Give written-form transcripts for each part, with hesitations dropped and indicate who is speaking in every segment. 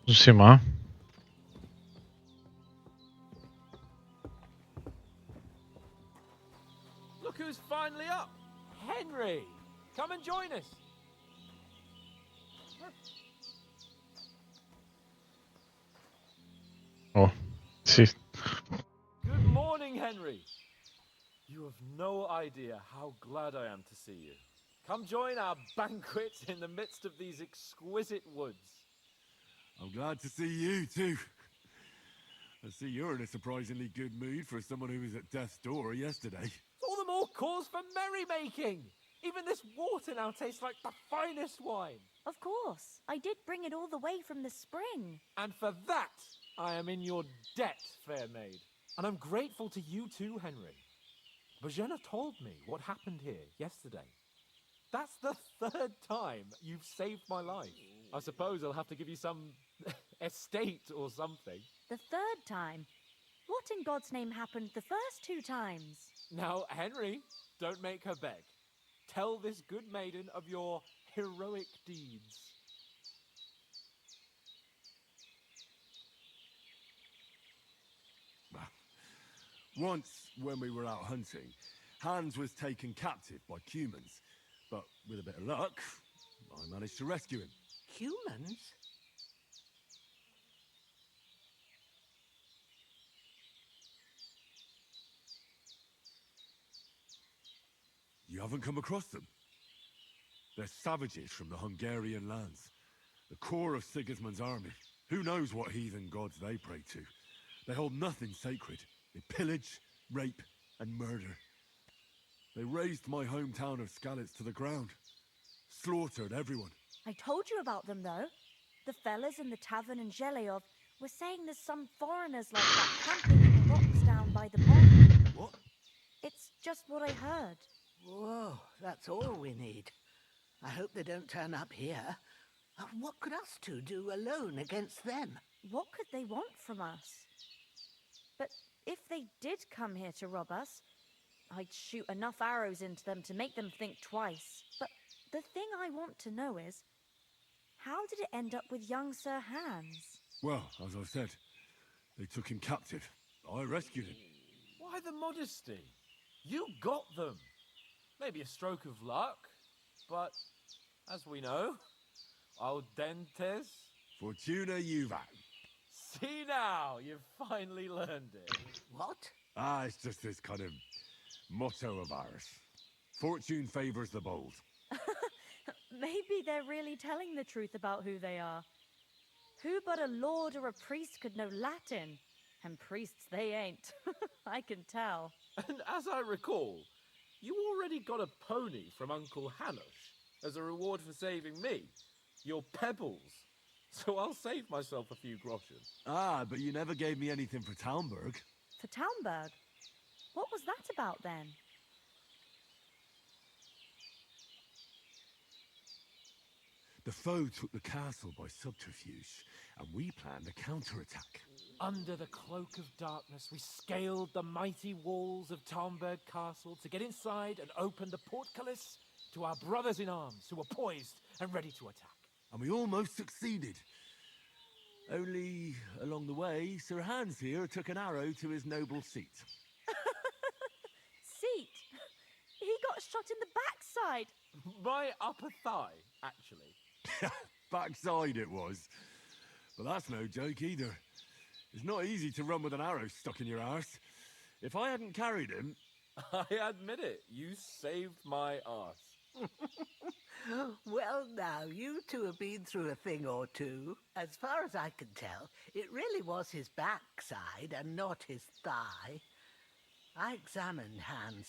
Speaker 1: З усіма.
Speaker 2: Look who's finally up! Henry! Come and join us!
Speaker 1: О, ці.
Speaker 2: Good morning, Henry! You have no idea how glad I am to see you. Come join our banquet in the midst of these exquisite woods.
Speaker 3: I'm glad to see you too. I see you're in a surprisingly good mood for someone who was at death's door yesterday.
Speaker 2: All the more cause for merrymaking! Even this water now tastes like the finest wine.
Speaker 4: Of course. I did bring it all the way from the spring.
Speaker 2: And for that, I am in your debt, fair maid. And I'm grateful to you too, Henry. Bogemії told me what happened here yesterday. That's the third time you've saved my life. I suppose I'll have to give you some estate or something.
Speaker 4: The third time? What in God's name happened the first two times?
Speaker 2: Now, Henry, don't make her beg. Tell this good maiden of your heroic deeds.
Speaker 3: Once, when we were out hunting, Hans was taken captive by humans. But with a bit of luck, I managed to rescue him.
Speaker 5: Humans?
Speaker 3: You haven't come across them? They're savages from the Hungarian lands. The core of Sigismund's army. Who knows what heathen gods they pray to? They hold nothing sacred. They pillage, rape, and murder. They razed my hometown of Skalitz to the ground. Slaughtered everyone.
Speaker 4: I told you about them, though. The fellas in the tavern in Zheleyov were saying there's some foreigners like that camping in the rocks down by the pond.
Speaker 3: What?
Speaker 4: It's just what I heard.
Speaker 5: Whoa, that's all we need. I hope they don't turn up here. What could us two do alone against them?
Speaker 4: What could they want from us? But if they did come here to rob us, I'd shoot enough arrows into them to make them think twice. But the thing I want to know is, how did it end up with young Sir Hans?
Speaker 3: Well, as I said, they took him captive. I rescued him.
Speaker 2: Why the modesty? You got them. Maybe a stroke of luck, but as we know, audentes.
Speaker 3: Fortuna juvat.
Speaker 2: See now, you've finally learned it.
Speaker 5: What?
Speaker 3: It's just this kind of motto of ours. Fortune favors the bold.
Speaker 4: Maybe they're really telling the truth about who they are. Who but a lord or a priest could know Latin? And priests they ain't. I can tell.
Speaker 2: And as I recall, you already got a pony from Uncle Hanush as a reward for saving me. Your pebbles. So I'll save myself a few groschen.
Speaker 3: But you never gave me anything for Talmberg.
Speaker 4: For Talmberg? What was that about then?
Speaker 3: The foe took the castle by subterfuge, and we planned a counterattack.
Speaker 2: Under the cloak of darkness, we scaled the mighty walls of Talmberg Castle to get inside and open the portcullis to our brothers in arms who were poised and ready to attack.
Speaker 3: And we almost succeeded. Only, along the way, Sir Hans here took an arrow to his noble seat.
Speaker 4: Seat? He got shot in the backside.
Speaker 2: My upper thigh, actually.
Speaker 3: Backside it was. But that's no joke either. It's not easy to run with an arrow stuck in your arse. If I hadn't carried him...
Speaker 2: I admit it, you saved my arse.
Speaker 5: Well, now, you two have been through a thing or two. As far as I can tell, it really was his backside and not his thigh. I examined Hans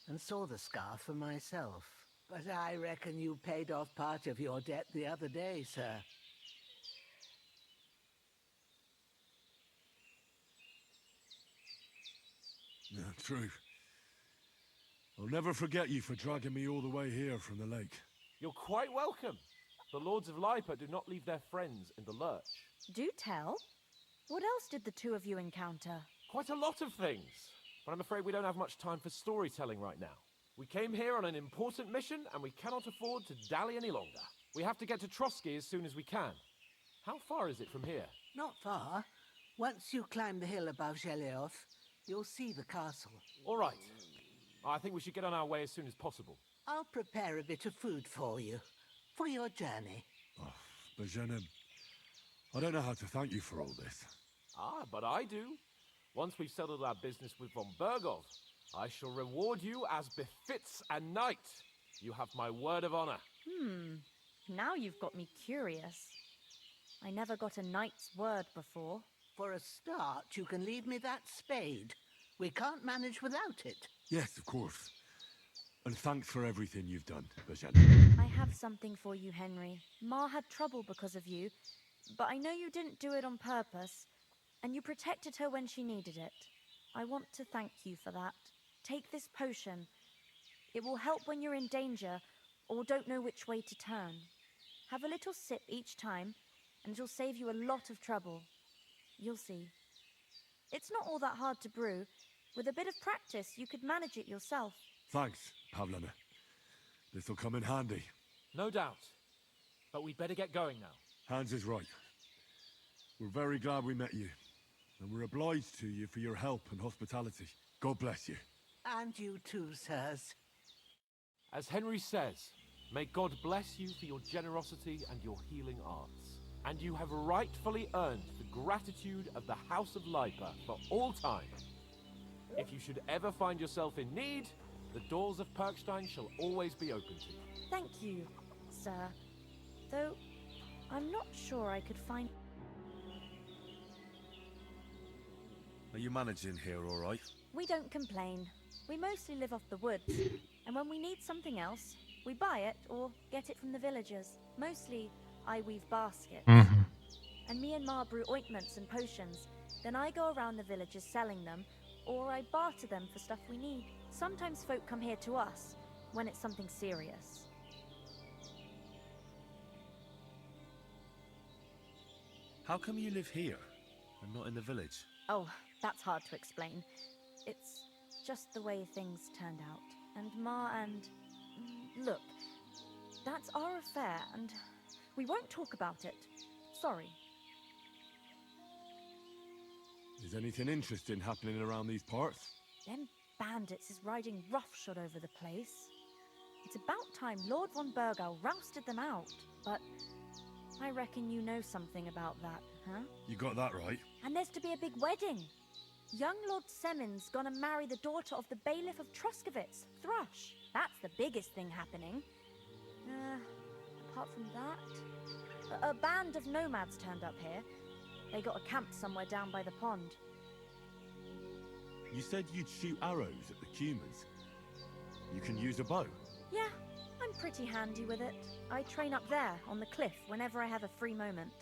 Speaker 5: and saw the scar for myself. But I reckon you paid off part of your debt the other day, sir.
Speaker 3: Yeah, true. I'll never forget you for dragging me all the way here from the lake.
Speaker 2: You're quite welcome. The Lords of Lipa do not leave their friends in the lurch.
Speaker 4: Do tell. What else did the two of you encounter?
Speaker 2: Quite a lot of things. But I'm afraid we don't have much time for storytelling right now. We came here on an important mission, and we cannot afford to dally any longer. We have to get to Trotsky as soon as we can. How far is it from here?
Speaker 5: Not far. Once you climb the hill above Geleoth, you'll see the castle.
Speaker 2: All right. I think we should get on our way as soon as possible.
Speaker 5: I'll prepare a bit of food for you, for your journey.
Speaker 3: Oh, Bojana, I don't know how to thank you for all this.
Speaker 2: Ah, but I do. Once we've settled our business with von Bergov, I shall reward you as befits a knight. You have my word of honor.
Speaker 4: Now you've got me curious. I never got a knight's word before.
Speaker 5: For a start, you can leave me that spade. We can't manage without it.
Speaker 3: Yes, of course. And thanks for everything you've done, Bojana.
Speaker 4: I have something for you, Henry. Ma had trouble because of you, but I know you didn't do it on purpose, and you protected her when she needed it. I want to thank you for that. Take this potion. It will help when you're in danger or don't know which way to turn. Have a little sip each time, and it'll save you a lot of trouble. You'll see. It's not all that hard to brew. With a bit of practice, you could manage it yourself.
Speaker 3: Thanks, Pavlana. This'll come in handy.
Speaker 2: No doubt. But we'd better get going now.
Speaker 3: Hans is right. We're very glad we met you. And we're obliged to you for your help and hospitality. God bless you.
Speaker 5: And you too, sirs.
Speaker 2: As Henry says, may God bless you for your generosity and your healing arts. And you have rightfully earned the gratitude of the House of Lipa for all time. If you should ever find yourself in need, the doors of Perkstein shall always be open to you.
Speaker 4: Thank you, sir. Though, I'm not sure I could find...
Speaker 1: Are you managing here all right?
Speaker 4: We don't complain. We mostly live off the woods, and when we need something else, we buy it or get it from the villagers. Mostly, I weave baskets. And me and Ma brew ointments and potions. Then I go around the villages selling them, or I barter them for stuff we need. Sometimes folk come here to us, when it's something serious.
Speaker 1: How come you live here and not in the village?
Speaker 4: Oh, that's hard to explain. It's just the way things turned out. And Ma and... Look, that's our affair, and we won't talk about it. Sorry.
Speaker 3: Is anything interesting happening around these parts?
Speaker 4: Them bandits is riding roughshod over the place. It's about time Lord von Burgau rousted them out. But I reckon you know something about that, huh?
Speaker 3: You got that right.
Speaker 4: And there's to be a big wedding. Young Lord Semon's gonna marry the daughter of the bailiff of Truskovitz, Thrush. That's the biggest thing happening. Apart from that, a band of nomads turned up here. They got a camp somewhere down by the pond.
Speaker 3: You said you'd shoot arrows at the humans. You can use a bow.
Speaker 4: Yeah, I'm pretty handy with it. I train up there, on the cliff, whenever I have a free moment.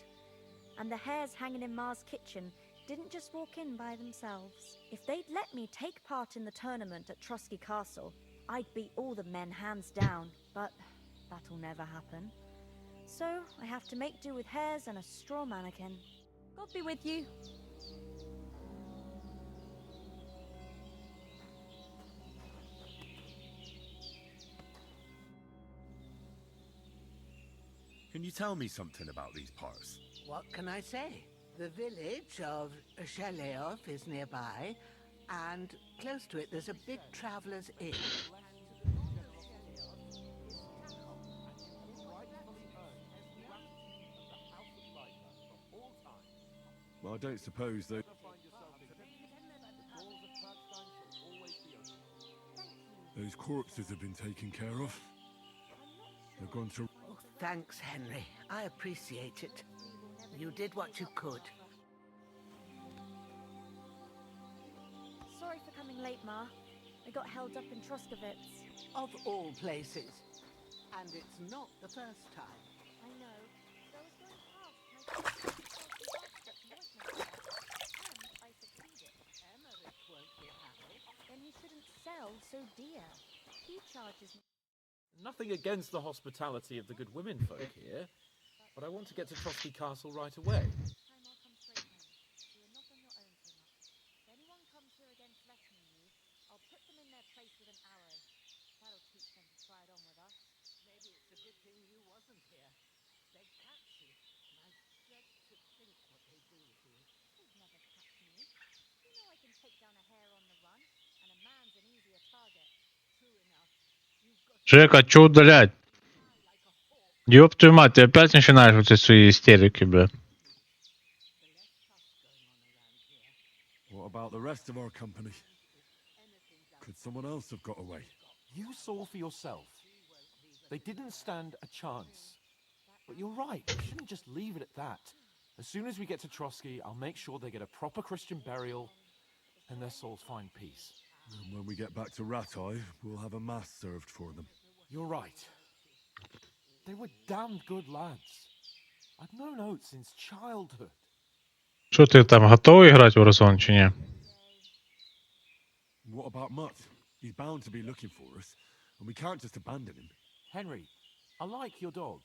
Speaker 4: And the hares hanging in Ma's kitchen didn't just walk in by themselves. If they'd let me take part in the tournament at Trusky Castle, I'd beat all the men hands down, but that'll never happen. So I have to make do with hares and a straw mannequin. God be with you.
Speaker 1: Can you tell me something about these parts?
Speaker 5: What can I say? The village of Geleoth is nearby, and close to it there's a big traveller's inn.
Speaker 3: Well, I don't suppose that... Those corpses have been taken care of. They've gone to...
Speaker 5: Oh, thanks, Henry. I appreciate it. You did what you could.
Speaker 4: Sorry for coming late, Ma. I got held up in Truskovitz.
Speaker 5: Of all places. And it's not the first time.
Speaker 4: I know. So I was going past my... and I succeeded.
Speaker 5: Emmerich won't be happy.
Speaker 4: Then he shouldn't sell so dear. He charges me...
Speaker 2: Nothing against the hospitality of the good women folk here, but I want to get to Trosky Castle right away.
Speaker 4: Time I'll come straight home, so you're not on your own so much. If anyone comes here again threatening you, I'll put them in their place with an arrow. That'll teach them to try it on with us.
Speaker 5: Maybe it's a good thing you wasn't here. They'd catch you. Nice stretch
Speaker 6: Жека, чё удалять? Ёб твою мать, ты опять начинаешь вот эти свои истерики, бля.
Speaker 3: What about the rest of our company? Could someone else have got away?
Speaker 2: You saw for yourself. They didn't stand a chance. But you're right, we shouldn't just leave it at that. As soon as we get to Trotsky, I'll make sure they get a proper Christian burial and their souls find peace.
Speaker 3: And when we get back to Ratai, we'll have a mass served for them.
Speaker 2: You're right. They were damned good lads. I've known Oates since childhood.
Speaker 6: Що ти там, готовий грати в Warzone чи ні?
Speaker 3: What about Mutt? He's bound to be looking for us, and we can't just abandon him.
Speaker 2: Henry, I like your dog,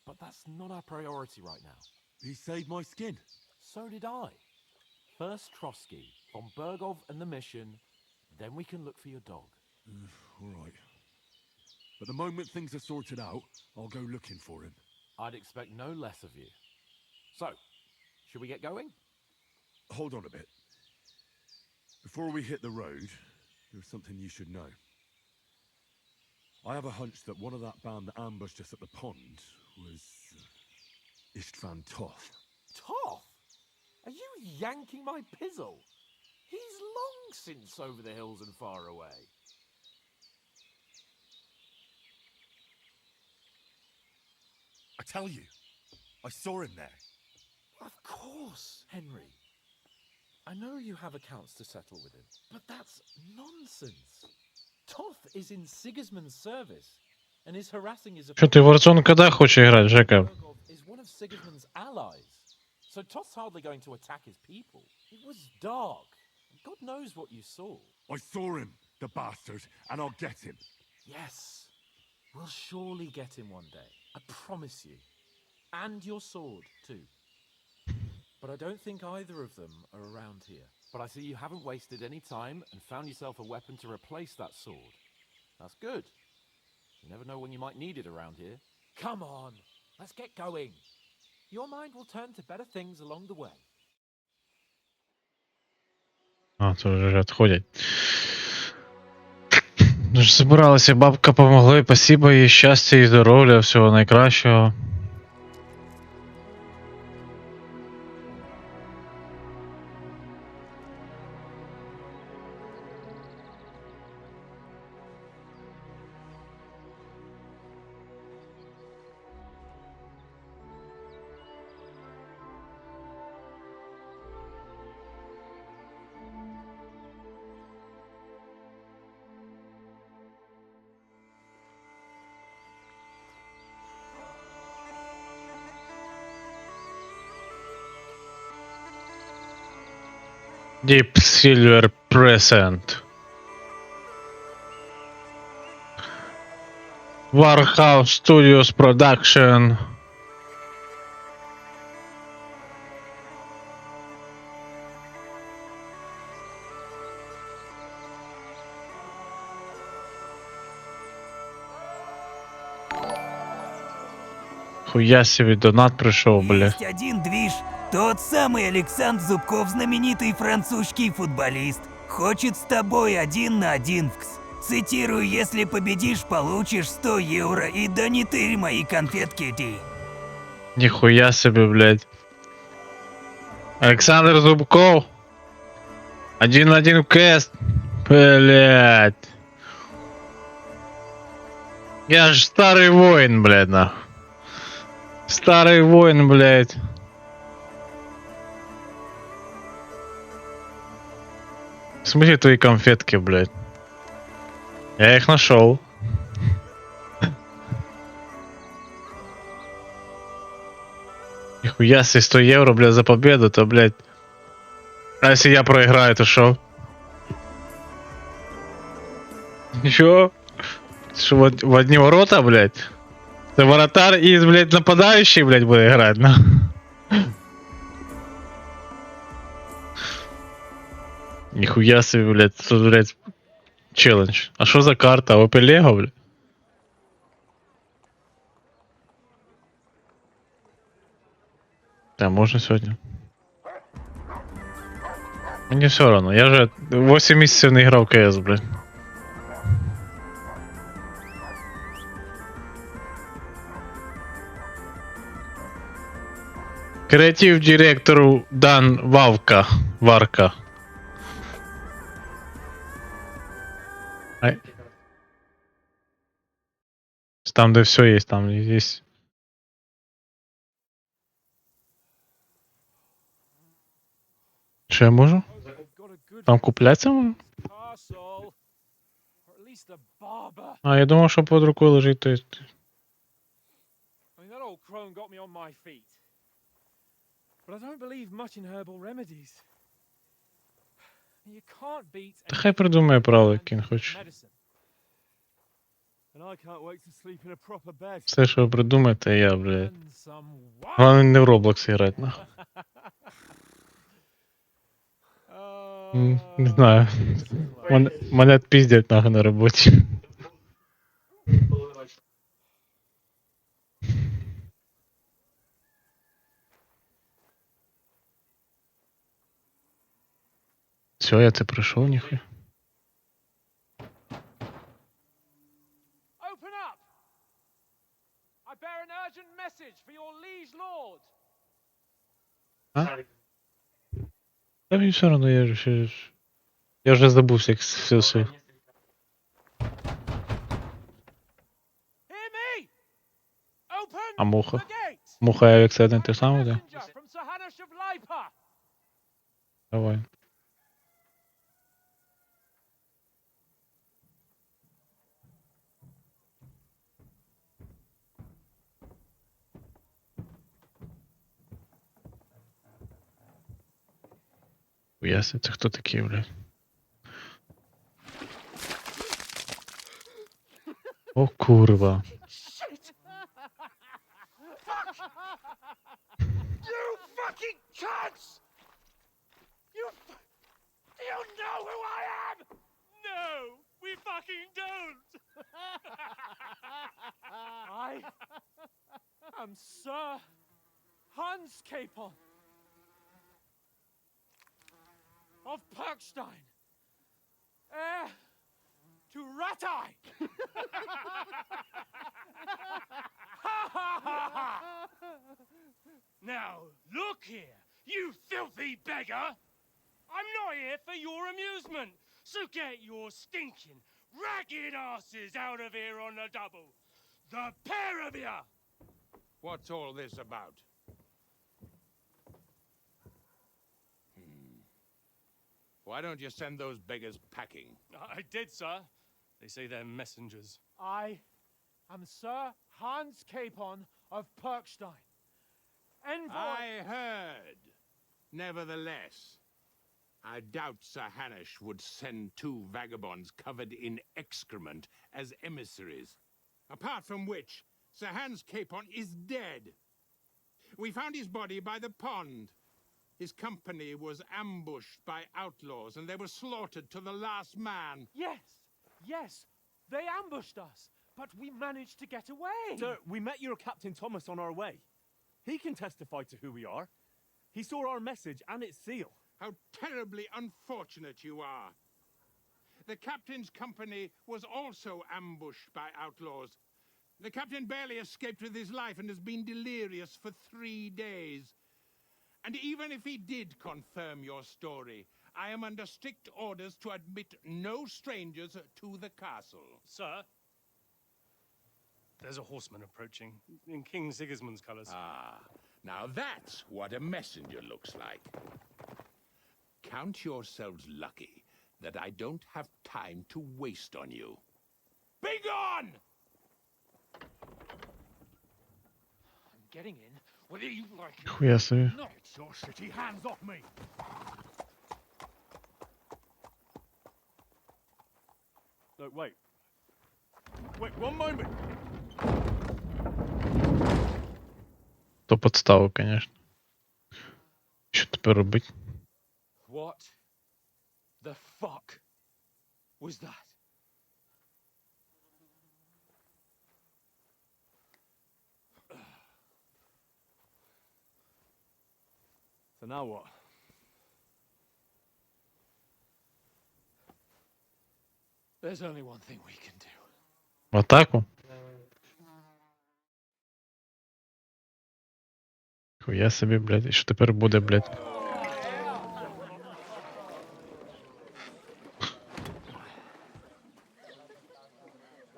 Speaker 2: but that's not our priority right now.
Speaker 3: He saved my skin.
Speaker 2: So did I. First Trotsky, von Bergov and the mission, then we can look for your dog.
Speaker 3: All right. But the moment things are sorted out, I'll go looking for him.
Speaker 2: I'd expect no less of you. So, should we get going?
Speaker 3: Hold on a bit. Before we hit the road, there's something you should know. I have a hunch that one of that band that ambushed us at the pond was Istvan Toth.
Speaker 2: Toth? Are you yanking my pizzle? He's long since over the hills and far away.
Speaker 1: I tell you, I saw him there.
Speaker 2: Of course, Henry. I know you have accounts to settle with him, but that's nonsense. Toth is in Sigismund's service and is harassing his
Speaker 6: Що ти в Warzone коли хочеш грати, Жека?
Speaker 2: Bergov is one of Sigismund's allies, so Toth's hardly going to attack his people. It was dark. God knows what you saw.
Speaker 3: I saw him, the bastard, and I'll get him.
Speaker 2: Yes, we'll surely get him one day. I promise you. And your sword, too. But I don't think either of them are around here. But I see you haven't wasted any time and found yourself a weapon to replace that sword. That's good. You never know when you might need it around here. Come on, let's get going. Your mind will turn to better things along the way.
Speaker 6: А, це вже відходять. Дуже збиралися, бабка помогла, спасибо їй, щастя і здоров'я, всього найкращого. Deep Silver Present. Warhorse Studios Production. Хуя себе донат пришел, бля.
Speaker 7: Есть один движ. Тот самый Александр Зубков, знаменитый французский футболист. Хочет с тобой 1 на 1, вкс. Цитирую, если победишь, получишь 100 евро. И да не ты мои конфетки, ты.
Speaker 6: Нихуя себе, блядь. Александр Зубков. 1 на 1 квест. Блядь. Я ж старый воин, блядь, нахуй. Старый воин, блядь. В смысле твои конфетки, блядь? Я их нашел. Нихуя себе 100 евро, блядь, за победу, то, блядь. А если я проиграю, то шо? Ничего? Что, в одни ворота, блядь? Это воротарь и, блядь, нападающий, блядь, будет играть, на? Нихуя себе, блядь, тут, блядь, челлендж. А что за карта? ОП Лего, блядь? Да, можно сегодня. Мне все равно, я же 8 месяцев не играл в КС, блядь. Креатив директору Дан Варка. Ай. Там, де все є, там є. Що я можу? Там куплятися можу?
Speaker 2: Castle. Or at least a barber.
Speaker 6: А, я думав, що під рукою лежить, то есть.
Speaker 2: I mean, that old crone got me on my feet. But I don't believe much in herbal remedies. You can't beat
Speaker 6: Та хай придумає правило, як він хоче.
Speaker 2: medicine. And I can't wait to sleep in a proper bed.
Speaker 6: Все, що ви придумаєте, я, блядь.
Speaker 2: And some
Speaker 6: Головне не в Roblox грати, нахуй. Не знаю. Мене отпиздять, нахуй, на роботі. Все, я це пройшов, ніхуя.
Speaker 2: Open up! I bear an urgent message for your liege lord.
Speaker 6: А? Та мені все одно, я вже забувся, як все.
Speaker 2: Hear me! Open
Speaker 6: А муха?
Speaker 2: the gate!
Speaker 6: Муха, як це один те саме, да?
Speaker 2: Messenger from Sir Hanush of Leipa.
Speaker 6: Давай. Ясно, це хто такий, блядь? О, курва.
Speaker 2: Shit! Fuck! You fucking cunts! Do you know who I am? No, we fucking don't! I am Sir Hans Capon of Perkstein, heir to Ratai. Now, look here, you filthy beggar! I'm not here for your amusement, so get your stinking, ragged asses out of here on the double. The pair of you!
Speaker 8: What's all this about? Why don't you send those beggars packing?
Speaker 2: I did, sir. They say they're messengers. I am Sir Hans Capon of Perkstein. Envoy...
Speaker 8: I heard. Nevertheless, I doubt Sir Hanush would send two vagabonds covered in excrement as emissaries. Apart from which, Sir Hans Capon is dead. We found his body by the pond. His company was ambushed by outlaws and they were slaughtered to the last man.
Speaker 2: Yes, they ambushed us, but we managed to get away.
Speaker 9: Sir, we met your Captain Thomas on our way. He can testify to who we are. He saw our message and its seal.
Speaker 8: How terribly unfortunate you are. The captain's company was also ambushed by outlaws. The captain barely escaped with his life and has been delirious for 3 days. And even if he did confirm your story, I am under strict orders to admit no strangers to the castle.
Speaker 2: Sir, there's a horseman approaching in King Sigismund's colours.
Speaker 8: Ah, now that's what a messenger looks like. Count yourselves lucky that I don't have time to waste on you. Be gone!
Speaker 2: I'm getting in, whether you like it.
Speaker 6: Хуя собі.
Speaker 2: Not your shitty hands off me!
Speaker 9: No, wait. Wait, one moment!
Speaker 6: То підставив, конечно. Що тепер робити?
Speaker 2: What the fuck was that?
Speaker 9: So now what?
Speaker 2: There's only one thing we can do.
Speaker 6: В атаку? Ніхуя собі, блядь. І що тепер буде, блядь?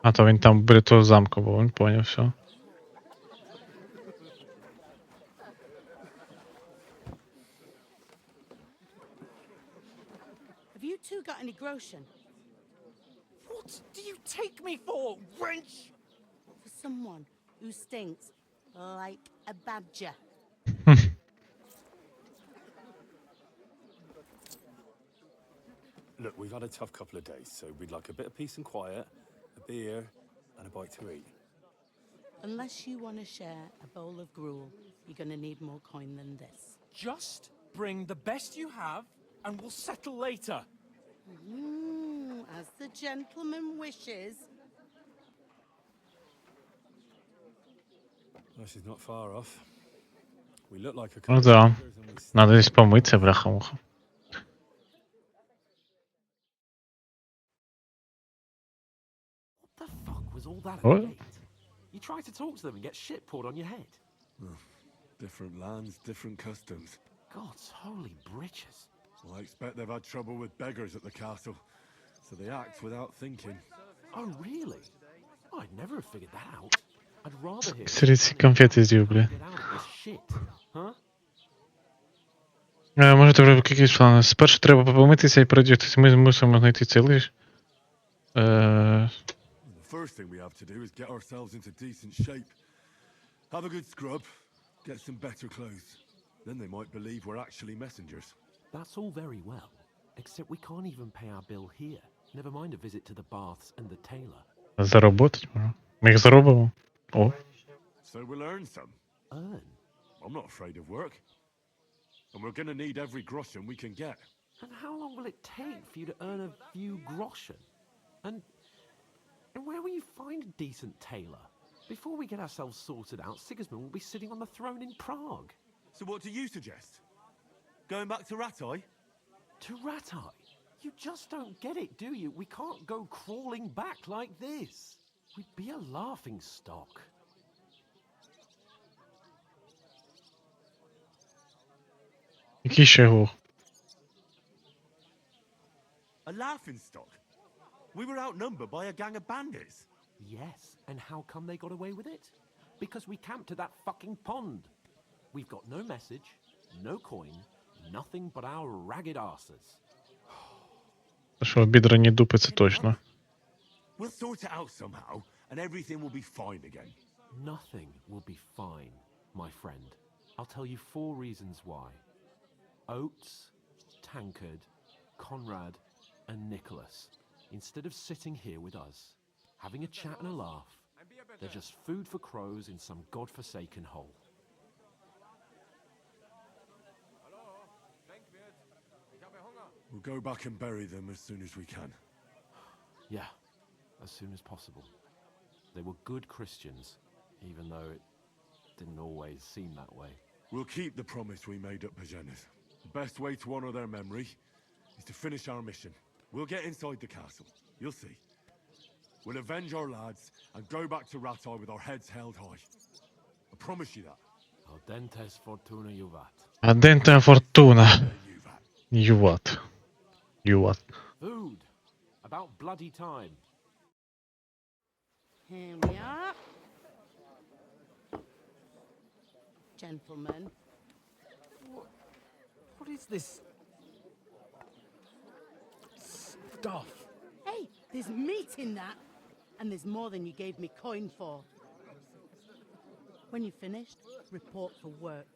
Speaker 6: А то він там біля того замку був, він поняв, все.
Speaker 10: Have you two got any groschen? What do you take me for, wench? For someone who stinks like a badger.
Speaker 11: Look, we've had a tough couple of days, so we'd like a bit of peace and quiet, a beer, and a bite to eat.
Speaker 10: Unless you want to share a bowl of gruel, you're going to need more coin than this.
Speaker 9: Just bring the best you have, and we'll settle later.
Speaker 10: As the gentleman wishes.
Speaker 11: Well, she's not far off. We look like a
Speaker 6: Ну
Speaker 11: couple
Speaker 6: да.
Speaker 11: of beggars and we
Speaker 6: Надо десь помитися, бляха-муха.
Speaker 2: What the fuck was all that
Speaker 6: What?
Speaker 2: at the gate? You try to talk to them and get shit poured on your head.
Speaker 3: Different lands, different customs.
Speaker 2: God's holy britches.
Speaker 3: Well, I expect they've had trouble with beggars at the castle, so they act without thinking.
Speaker 2: Oh, really? I'd never have figured that out. I'd rather hear
Speaker 6: Серед ці конфети з'їв, бля.
Speaker 2: get out of this shit, huh?
Speaker 6: Може, треба якісь плани. Спершу треба помитися і передягтися. Ми мусимо знайти цей лиш.
Speaker 3: The first thing we have to do is get ourselves into decent shape. Have a good scrub, get some better clothes. Then they might believe we're actually messengers.
Speaker 2: That's all very well, except we can't even pay our bill here. Never mind a visit to the baths and the tailor.
Speaker 6: Заработать можна. Ми їх заробимо. О.
Speaker 3: So we'll earn some.
Speaker 2: Earn?
Speaker 3: I'm not afraid of work. And we're gonna need every groschen we can get.
Speaker 2: And how long will it take for you to earn a few groschen? And where will you find a decent tailor? Before we get ourselves sorted out, Sigismund will be sitting on the throne in Prague.
Speaker 11: So what do you suggest? Going back to Ratai?
Speaker 2: To Ratai? You just don't get it, do you? We can't go crawling back like this. We'd be a laughing stock.
Speaker 6: Який ще глух?
Speaker 11: A laughing stock? We were outnumbered by a gang of bandits.
Speaker 2: Yes, and how come they got away with it? Because we camped at that fucking pond. We've got no message, no coin, nothing but our ragged asses.
Speaker 6: Та що, обідрані дупи, це точно.
Speaker 11: We'll sort it out somehow, and everything will be fine again.
Speaker 2: Nothing will be fine, my friend. I'll tell you 4 reasons why. Oates, Tankard, Conrad, and Nicholas, instead of sitting here with us, having a chat and a laugh, they're just food for crows in some godforsaken hole.
Speaker 3: We'll go back and bury them as soon as we can.
Speaker 2: Yeah, as soon as possible. They were good Christians, even though it didn't always seem that way.
Speaker 3: We'll keep the promise we made at Bogemies. The best way to honor their memory is to finish our mission. We'll get inside the castle. You'll see. We'll avenge our lads and go back to Ratai with our heads held high. I promise you that.
Speaker 2: Audentes fortuna juvat.
Speaker 6: Адента фортуна.
Speaker 3: You that.
Speaker 6: Юват. Юват.
Speaker 2: Food! About bloody time.
Speaker 10: Here we are. Gentlemen.
Speaker 2: What is this stuff?
Speaker 10: Hey, there's meat in that. And there's more than you gave me coin for. When you're finished, report for work.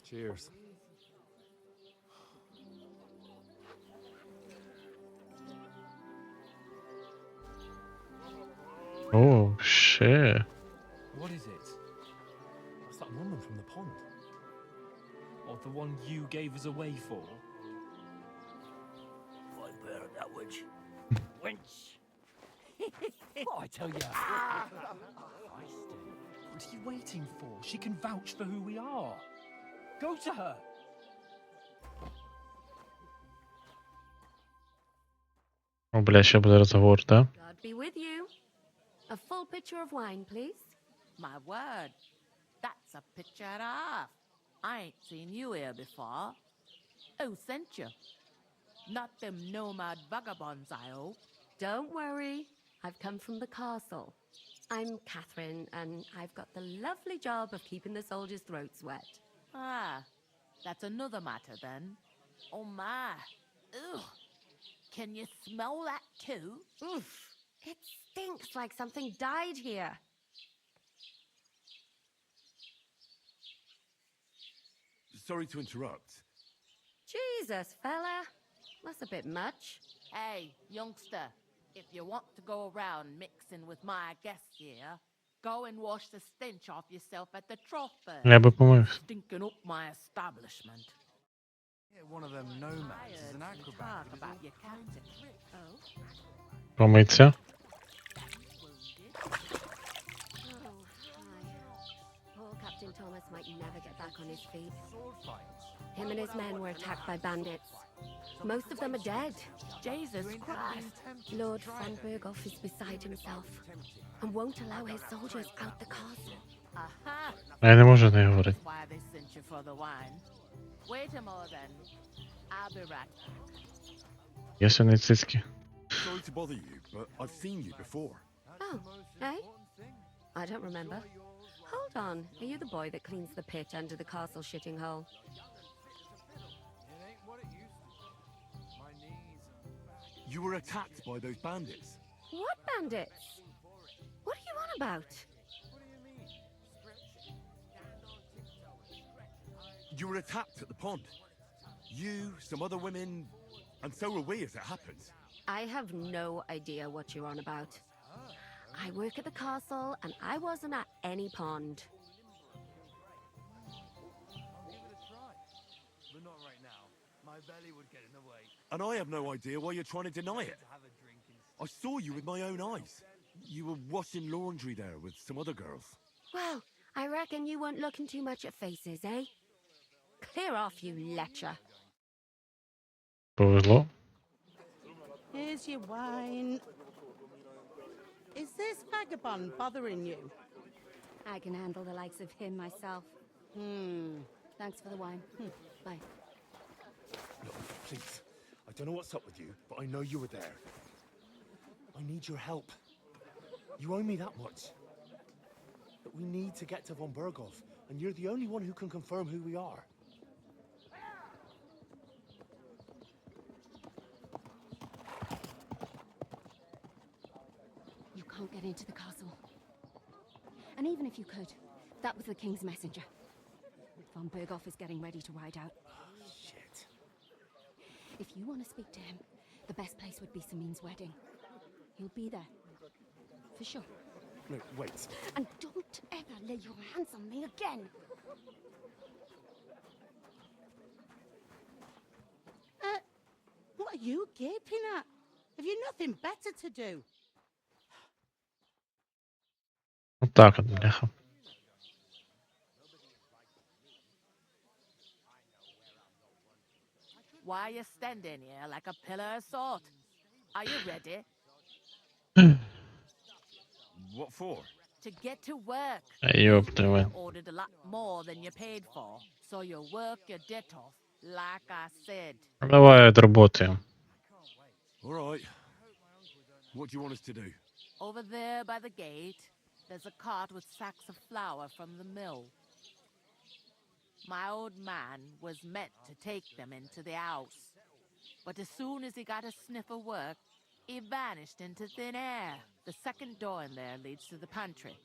Speaker 11: Cheers.
Speaker 6: О, ще.
Speaker 9: What is it? It's that woman from the pond. Or the one you gave us away for.
Speaker 7: I bear that witch. Wench.
Speaker 9: Oh, I tell ya. What are you waiting for? She can vouch for who we are. Go to her.
Speaker 6: О, бля, ще буде розговор, да?
Speaker 12: God be with you. A full pitcher of wine, please. My word, that's a picture and a half. I ain't seen you here before. Who sent you? Not them nomad vagabonds, I hope.
Speaker 13: Don't worry, I've come from the castle. I'm Catherine, and I've got the lovely job of keeping the soldiers' throats wet.
Speaker 12: Ah, that's another matter then. Oh my. Ugh. Can you smell that too?
Speaker 13: Oof, it stinks like something died here.
Speaker 3: Sorry to interrupt.
Speaker 13: Jesus, fella. That's a bit much.
Speaker 12: Hey, youngster, if you want to go around mixing with my guests here, go and wash the stench off yourself at the trough bird.
Speaker 6: Я би помився.
Speaker 12: Stinking up my establishment.
Speaker 2: One of them nomads is an acrobat.
Speaker 12: Talk about your captain. Oh,
Speaker 6: Помиться.
Speaker 13: Oh, hi. Poor Captain Thomas might never get back on his feet.
Speaker 2: Sword fights.
Speaker 13: Him and his men were attacked by bandits. Most of them are dead.
Speaker 12: Jesus Christ.
Speaker 13: Lord von Berghoff is beside himself and won't allow his soldiers out the castle.
Speaker 12: Aha.
Speaker 6: Я не можу не говорити.
Speaker 12: That's why they sent you for the wine. Wait a moment then. I'll be right back.
Speaker 6: Я сьогодні цицьки.
Speaker 3: Sorry to bother you, but I've seen you before.
Speaker 13: Oh, eh? I don't remember. Hold on, are you the boy that cleans the pit under the castle shitting hole?
Speaker 2: It ain't what it used to be. My knees.
Speaker 3: You were attacked by those bandits.
Speaker 13: What bandits? What are you on about?
Speaker 2: What do you mean?
Speaker 3: You were attacked at the pond. You, some other women, and so were we, as it happens.
Speaker 13: I have no idea what you're on about. I work at the castle, and I wasn't at any pond.
Speaker 2: I'll give it a try. But not right now. My belly would get in the way.
Speaker 3: And I have no idea why you're trying to deny it.
Speaker 2: To have a drink instead.
Speaker 3: I saw you with my own eyes. You were washing laundry there with some other girls.
Speaker 13: Well, I reckon you weren't looking too much at faces, eh? Clear off, you lecher.
Speaker 6: Повезло.
Speaker 10: Here's your wine. Is this vagabond bothering you?
Speaker 13: I can handle the likes of him myself. Thanks for the wine. Bye.
Speaker 11: Look, please. I don't know what's up with you, but I know you were there. I need your help. You owe me that much. But we need to get to von Berghoff, and you're the only one who can confirm who we are.
Speaker 13: You can't get into the castle. And even if you could, that was the king's messenger. Von Berghoff is getting ready to ride out.
Speaker 11: Oh, shit.
Speaker 13: If you want to speak to him, the best place would be Samin's wedding. He'll be there. For sure.
Speaker 11: No, wait.
Speaker 13: And don't ever lay your hands on me again!
Speaker 10: What are you gaping at? Have you nothing better to do?
Speaker 6: Отак от, бляха.
Speaker 12: Why are you standing here like a pillar of salt? Are you ready?
Speaker 3: What for?
Speaker 12: To get to work.
Speaker 6: Ёб твою.
Speaker 12: You ordered a lot more than you paid for, so you work your debt off, like I said.
Speaker 6: Давай отработаем.
Speaker 3: All right. What do you want us to do?
Speaker 12: Over there by the gate, there's a cart with sacks of flour from the mill. My old man was meant to take them into the house, but as soon as he got a sniff of work, he vanished into thin air. The second door in there leads to the pantry.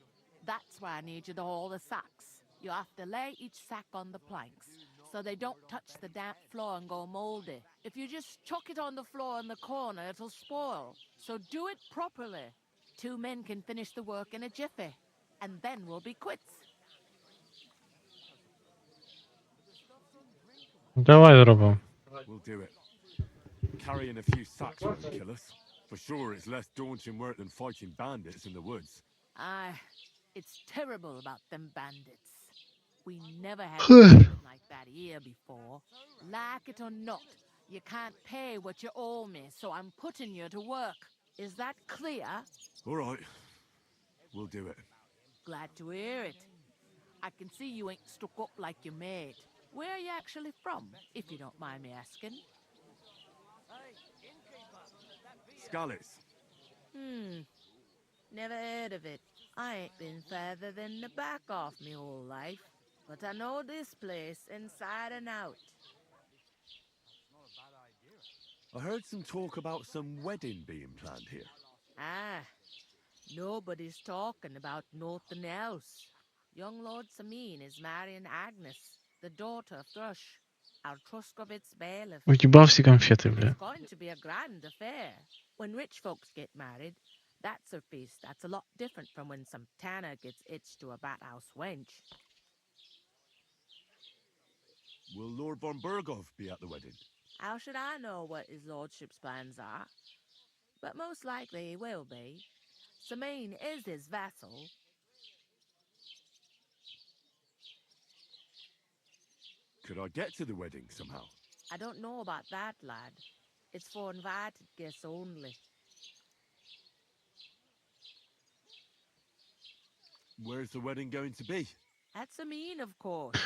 Speaker 12: That's why I need you to haul the sacks. You have to lay each sack on the planks, so they don't touch the damp floor and go moldy. If you just chuck it on the floor in the corner, it'll spoil. So do it properly. 2 men can finish the work in a jiffy, and then we'll be quits.
Speaker 6: Давай зробимо.
Speaker 3: We'll do it. Carrying a few sacks won't kill us. For sure, it's less daunting work than fighting bandits in the woods.
Speaker 12: Aye, it's terrible about them bandits. We never had anything like that here before. Like it or not, you can't pay what you owe me, so I'm putting you to work. Is that clear?
Speaker 3: All right. We'll do it.
Speaker 12: Glad to hear it. I can see you ain't stuck up like your mate. Where are you actually from, if you don't mind me asking?
Speaker 3: Scalis.
Speaker 12: Never heard of it. I ain't been further than the back off me whole life. But I know this place inside and out.
Speaker 3: I heard some talk about some wedding being planned here.
Speaker 12: Ah, nobody's talking about nothing else. Young Lord Samin is marrying Agnes, the daughter of Thrush, our Truscovitz bailiff.
Speaker 6: Уебал все конфеты, бля.
Speaker 12: It's going to be a grand affair. When rich folks get married, that's a feast that's a lot different from when some tanner gets hitched to a bat-house wench.
Speaker 3: Will Lord von Bergov be at the wedding?
Speaker 12: How should I know what his lordship's plans are? But most likely he will be. Samin is his vassal.
Speaker 3: Could I get to the wedding somehow?
Speaker 12: I don't know about that, lad. It's for invited guests only.
Speaker 3: Where's the wedding going to be?
Speaker 12: At Samin, of course.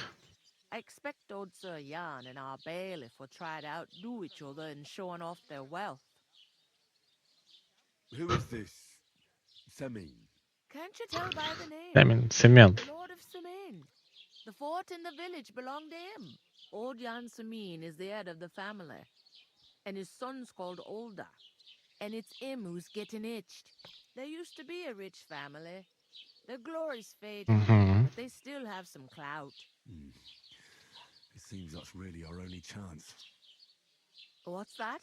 Speaker 12: I expect old Sir Jan and our bailiff will try to outdo each other in showing off their wealth.
Speaker 3: Who is this Semin?
Speaker 12: Can't you tell by the name?
Speaker 6: Семен, Семен.
Speaker 12: The Lord of Samin. The fort in the village belonged to him. Old Jan Samin is the head of the family. And his son's called Olda. And it's him who's getting itched. There used to be a rich family. Their glory's faded, but they still have some clout.
Speaker 3: It seems that's really our only chance.
Speaker 12: What's that?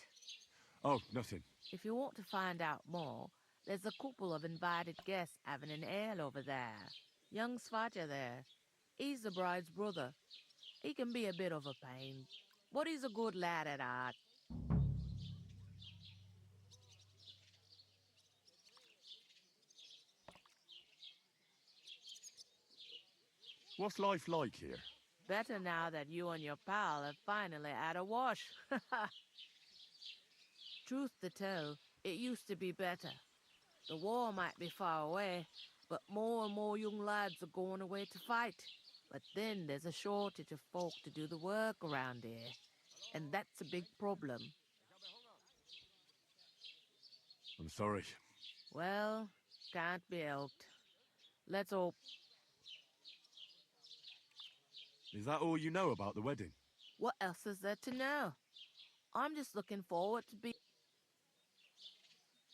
Speaker 3: Oh, nothing.
Speaker 12: If you want to find out more, there's a couple of invited guests having an ale over there. Young Svaja there. He's the bride's brother. He can be a bit of a pain, but he's a good lad at heart.
Speaker 3: What's life like here?
Speaker 12: Better now that you and your pal have finally had a wash. Truth to tell, it used to be better. The war might be far away, but more and more young lads are going away to fight. But then there's a shortage of folk to do the work around here, and that's a big problem.
Speaker 3: I'm sorry.
Speaker 12: Well, can't be helped. Let's hope.
Speaker 3: Is that all you know about the wedding?
Speaker 12: What else is there to know? I'm just looking forward to be...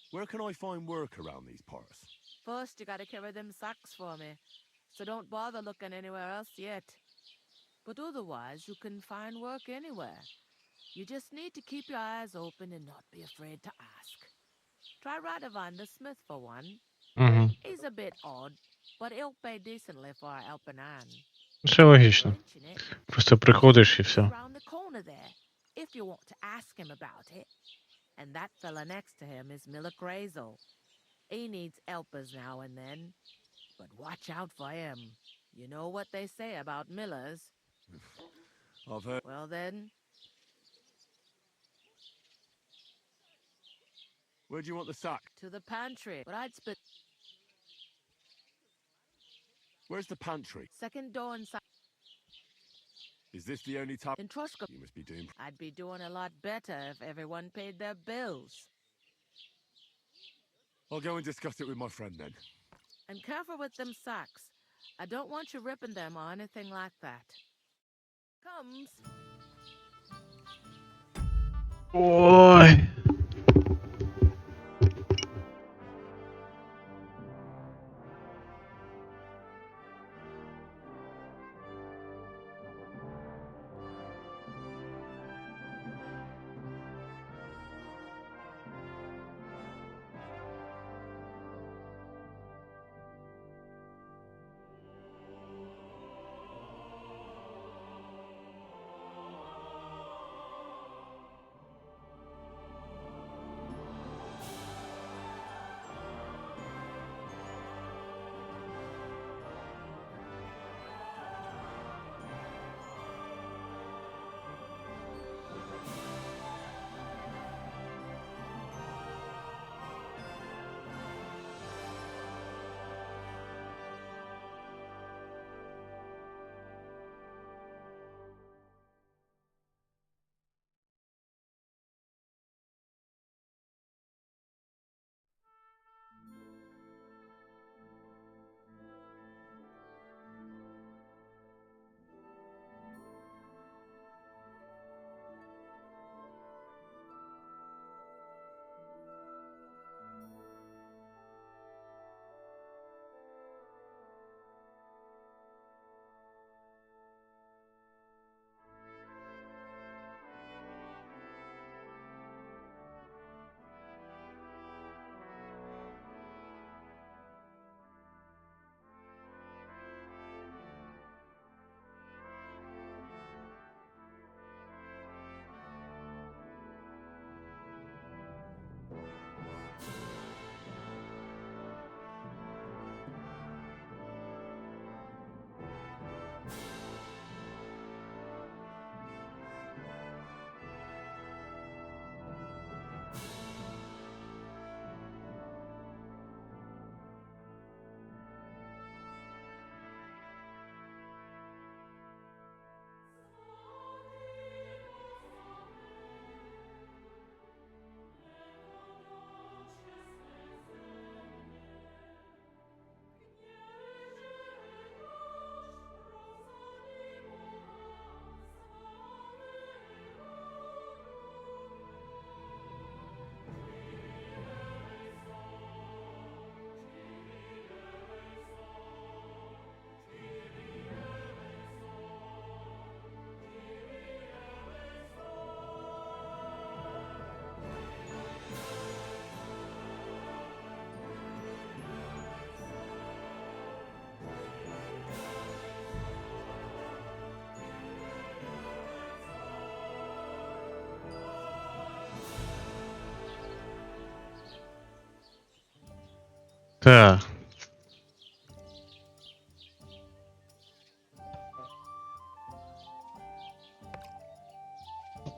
Speaker 3: Where can I find work around these parts?
Speaker 12: First, you gotta carry them sacks for me, so don't bother looking anywhere else yet. But otherwise, you can find work anywhere. You just need to keep your eyes open and not be afraid to ask. Try Radovan the smith for one. He's a bit odd, but he'll pay decently for a helping hand.
Speaker 6: Все логично. Просто приходиш и все.
Speaker 12: Around the corner there, if you want to ask him about it. And that fella next to him is Miller Crazel. He needs helpers now and then, but watch out for him. You know what they say about Millers.
Speaker 3: I've heard.
Speaker 12: Well then,
Speaker 3: Where do you want the sack?
Speaker 12: to the pantry. But I'd spit
Speaker 3: Where's the pantry?
Speaker 12: second door inside.
Speaker 3: Is this the only tap?
Speaker 12: In Truscov,
Speaker 3: You must be doing.
Speaker 12: I'd be doing a lot better if everyone paid their bills.
Speaker 3: I'll go and discuss it with my friend then.
Speaker 12: And careful with them sacks. I don't want you ripping them or anything like that. Comes.
Speaker 6: Ой.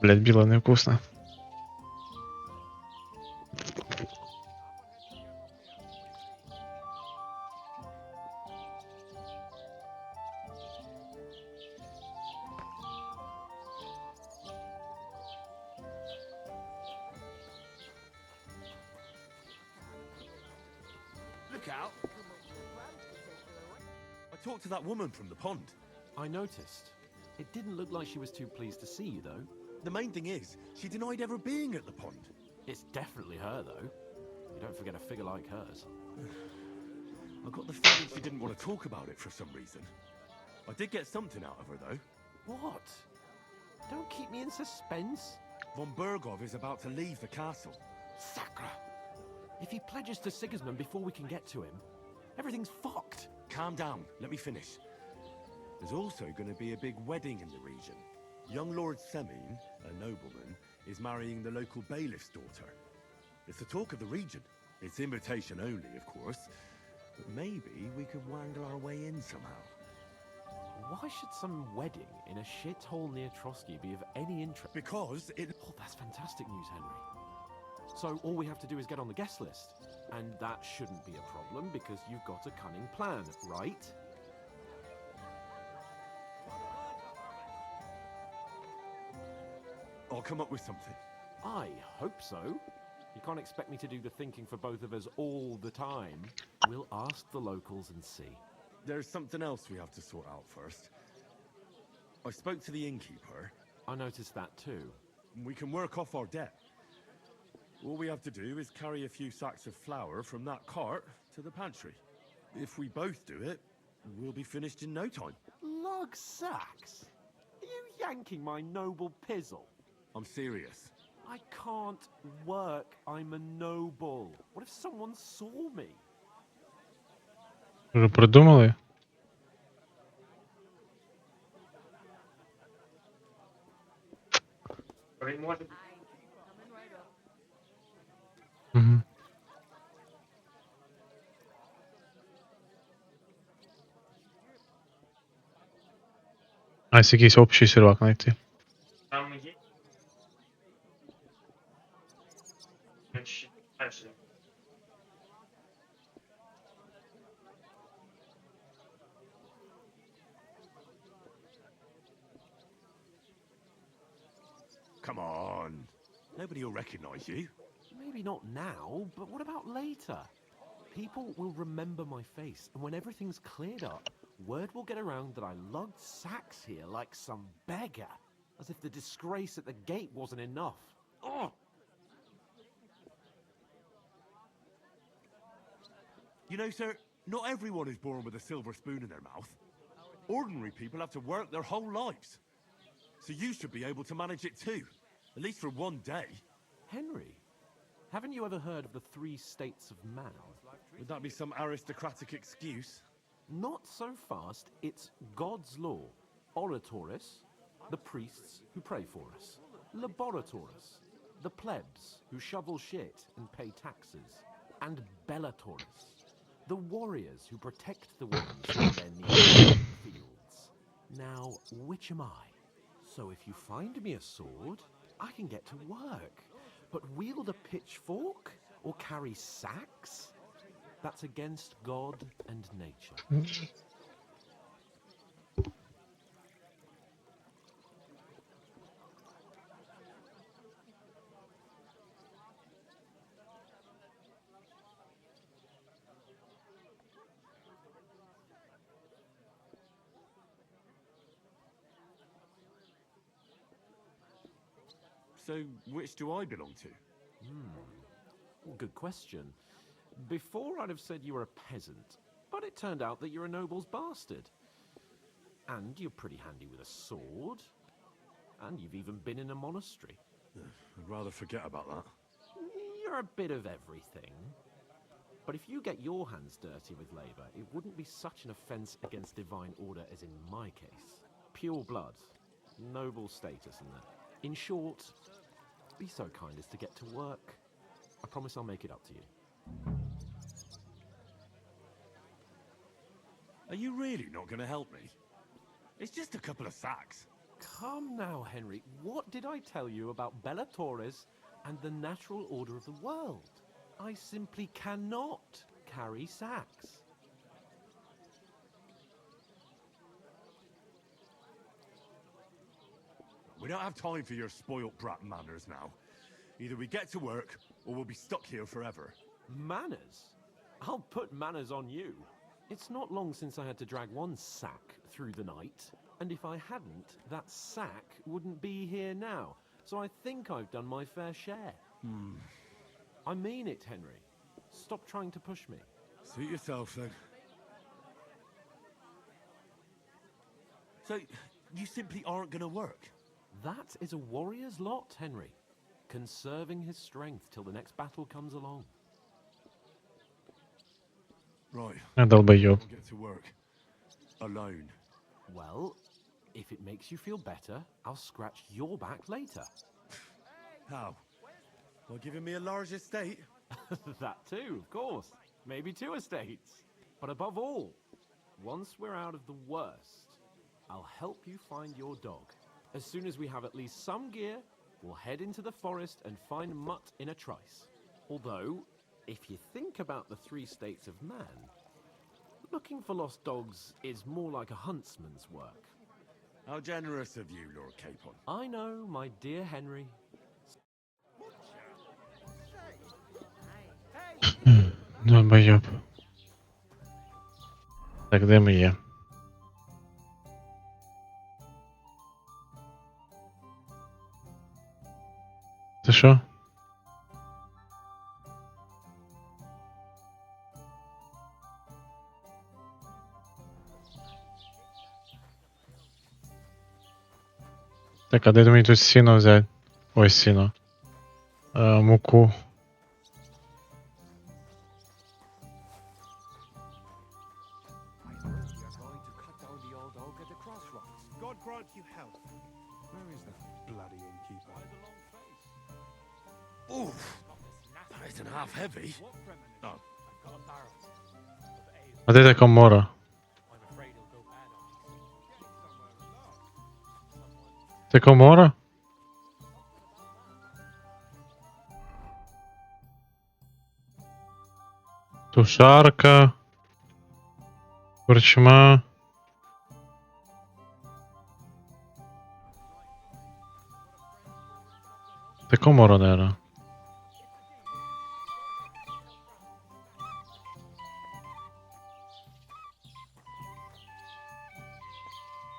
Speaker 6: Блядь, біло невкусно.
Speaker 3: Look out! I talked to that woman from the pond.
Speaker 2: I noticed. It didn't look like she was too pleased to see you, though.
Speaker 3: The main thing is, she denied ever being at the pond.
Speaker 2: It's definitely her, though. You don't forget a figure like hers.
Speaker 3: I got the feeling she didn't want to talk about it for some reason. I did get something out of her, though.
Speaker 2: What? Don't keep me in suspense.
Speaker 3: Von Bergov is about to leave the castle.
Speaker 2: Sacre! If he pledges to Sigismund before we can get to him, everything's fucked.
Speaker 3: Calm down, let me finish. There's also going to be a big wedding in the region. Young Lord Semin, a nobleman, is marrying the local bailiff's daughter. It's the talk of the region. It's invitation only, of course. But maybe we could wangle our way in somehow.
Speaker 2: Why should some wedding in a shithole near Trotsky be of any interest?
Speaker 3: Because it...
Speaker 2: Oh, that's fantastic news, Henry. So all we have to do is get on the guest list. And that shouldn't be a problem because you've got a cunning plan, right?
Speaker 3: I'll come up with something.
Speaker 2: I hope so. You can't expect me to do the thinking for both of us all the time. We'll ask the locals and see.
Speaker 3: There's something else we have to sort out first. I spoke to the innkeeper.
Speaker 2: I noticed that too.
Speaker 3: We can work off our debt. All we have to do is carry a few sacks of flour from that cart to the pantry. If we both do it, we'll be finished in no time.
Speaker 2: Lug sacks? Are you yanking my noble pizzle?
Speaker 3: I'm serious.
Speaker 2: I can't work. I'm a noble. What if someone saw me?
Speaker 6: Вже придумали? Угу. А якийсь якийсь общий сервак знайти.
Speaker 14: Там є. Дальше.
Speaker 3: Come on. Nobody will recognize you.
Speaker 2: Maybe not now, but what about later? People will remember my face, and when everything's cleared up, word will get around that I lugged sacks here like some beggar, as if the disgrace at the gate wasn't enough. Ugh!
Speaker 3: You know, sir, not everyone is born with a silver spoon in their mouth. Ordinary people have to work their whole lives. So you should be able to manage it too, at least for one day.
Speaker 2: Henry, haven't you ever heard of the 3 states of man?
Speaker 3: Would that be some aristocratic excuse?
Speaker 2: Not so fast. It's God's law. Oratoris, the priests who pray for us. Laboratoris, the plebs who shovel shit and pay taxes. And Bellatoris, the warriors who protect the ones who their needs in the fields. Now, which am I? So if you find me a sword, I can get to work. But wield a pitchfork or carry sacks? That's against God and nature.
Speaker 3: So, which do I belong to?
Speaker 2: Good question. Before I'd have said you were a peasant, but it turned out that you're a noble's bastard. And you're pretty handy with a sword. And you've even been in a monastery.
Speaker 3: I'd rather forget about that.
Speaker 2: You're a bit of everything. But if you get your hands dirty with labor, it wouldn't be such an offense against divine order as in my case. Pure blood, noble status and that. In short, be so kind as to get to work. I promise I'll make it up to you.
Speaker 3: Are you really not going to help me? It's just a couple of sacks.
Speaker 2: Come now, Henry. What did I tell you about Bella Torres and the natural order of the world? I simply cannot carry sacks.
Speaker 3: We don't have time for your spoilt brat manners now. Either we get to work, or we'll be stuck here forever.
Speaker 2: Manners? I'll put manners on you. It's not long since I had to drag one sack through the night, and if I hadn't, that sack wouldn't be here now. So I think I've done my fair share. I mean it, Henry. Stop trying to push me.
Speaker 3: Suit yourself, then. So, you simply aren't gonna work?
Speaker 2: That is a warrior's lot, Henry. Conserving his strength till the next battle comes along.
Speaker 3: Right.
Speaker 6: Долбоёб.
Speaker 3: I'll get to work. Alone.
Speaker 2: Well, if it makes you feel better, I'll scratch your back later.
Speaker 3: How? By giving me a large estate?
Speaker 2: That too, of course. Maybe 2 estates. But above all, once we're out of the worst, I'll help you find your dog. As soon as we have at least some gear, we'll head into the forest and find Mutt in a trice. Although, if you think about the 3 states of man, looking for lost dogs is more like a huntsman's work.
Speaker 3: How generous of you, Lord Capon.
Speaker 2: I know, my dear Henry.
Speaker 6: Долбоёб. Так, де ми є? Це що? Так, а де мені тут сіно взяти? Ось сіно. Муку.
Speaker 11: God grant you health. Where is that bloody innkeeper?
Speaker 3: Ooh! That isn't half heavy. Oh.
Speaker 6: А де та комора? Це комора? Тушарка. Корчма. Це комора, наверное.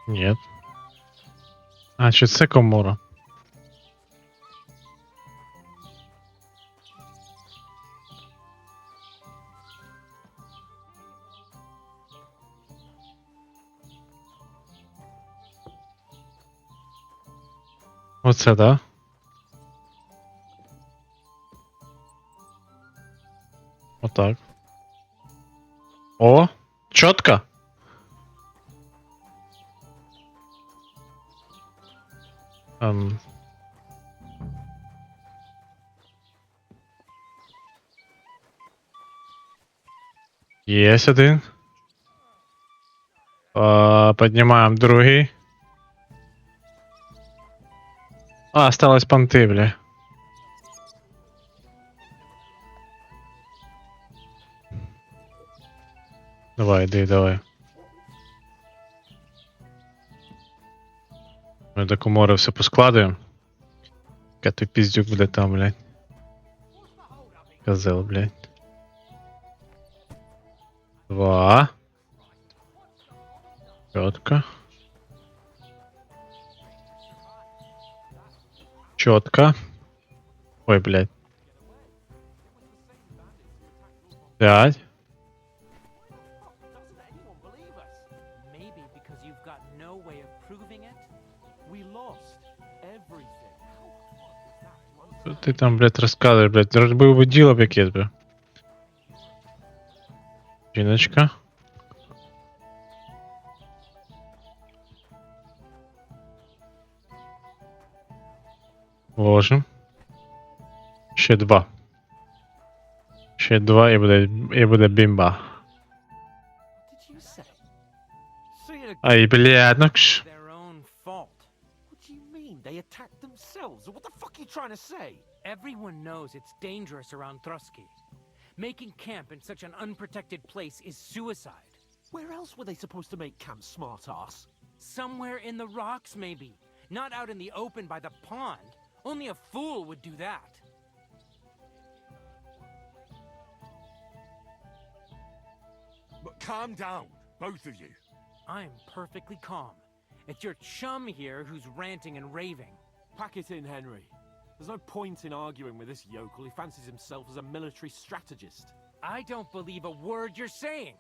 Speaker 6: Нет. А, чи це комора? Оце, да? Отак. О! Чітко! Есть один. Поднимаем другий. А, осталось понты, бля. Давай, иди, давай. Ми до комори все поскладуємо. Яка той піздюк буде там, блядь. Козел, блядь. 2. Чітко. Чітко. Ой, блядь. 5.
Speaker 2: Maybe because you've got no way of proving it. We lost everything.
Speaker 6: Що ти там, блядь, розказуєш, блядь? Розбив би діло б якесь, бля. Жіночка. Ложим. Ще 2. Ще 2 і буде бімба.
Speaker 2: Did you say? See,
Speaker 6: Ай, блядь, ну кш.
Speaker 2: their own fault. They attacked themselves. What the fuck are you trying to say?
Speaker 14: Everyone knows it's dangerous around Trotsky. Making camp in such an unprotected place is suicide.
Speaker 2: Where else were they supposed to make camp, smartass?
Speaker 14: Somewhere in the rocks, maybe. Not out in the open by the pond. Only a fool would do that.
Speaker 3: But calm down, both of you.
Speaker 14: I'm perfectly calm. It's your chum here who's ranting and raving.
Speaker 2: Pack it in, Henry. There's no point in arguing with this yokel. He fancies himself as a military strategist.
Speaker 14: I don't believe a word you're saying.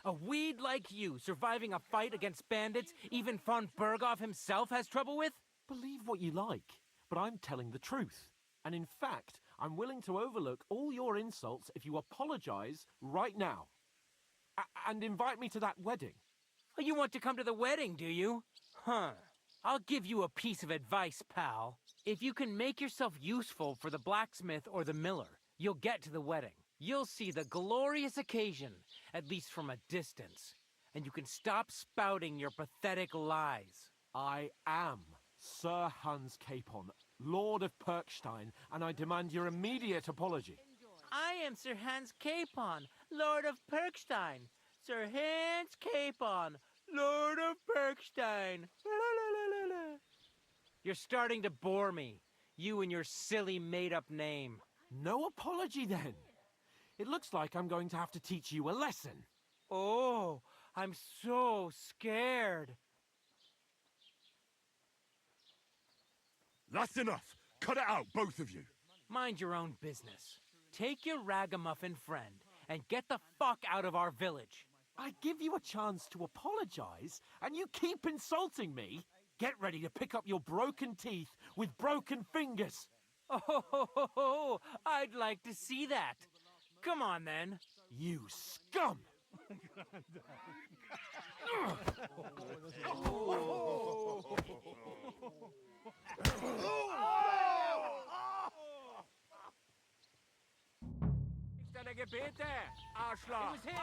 Speaker 14: A weed like you surviving a fight against bandits even von Berghoff himself has trouble with?
Speaker 2: Believe what you like, but I'm telling the truth. And in fact, I'm willing to overlook all your insults if you apologize right now. And invite me to that wedding.
Speaker 14: Oh, you want to come to the wedding, do you? Huh. I'll give you a piece of advice, pal. If you can make yourself useful for the blacksmith or the miller, you'll get to the wedding. You'll see the glorious occasion, at least from a distance. And you can stop spouting your pathetic lies.
Speaker 2: I am Sir Hans Capon, Lord of Perkstein, and I demand your immediate apology.
Speaker 14: I am Sir Hans Capon, Lord of Perkstein. Sir Hans Capon, Lord of Perkstein. You're starting to bore me, you and your silly made-up name.
Speaker 2: No apology, then. It looks like I'm going to have to teach you a lesson.
Speaker 14: Oh, I'm so scared.
Speaker 3: That's enough. Cut it out, both of you.
Speaker 14: Mind your own business. Take your ragamuffin friend and get the fuck out of our village.
Speaker 2: I give you a chance to apologize, and you keep insulting me. Get ready to pick up your broken teeth with broken fingers.
Speaker 14: Oh, I'd like to see that. Come on, then.
Speaker 2: You scum!
Speaker 8: Gebete, Arschloch!
Speaker 14: It was him!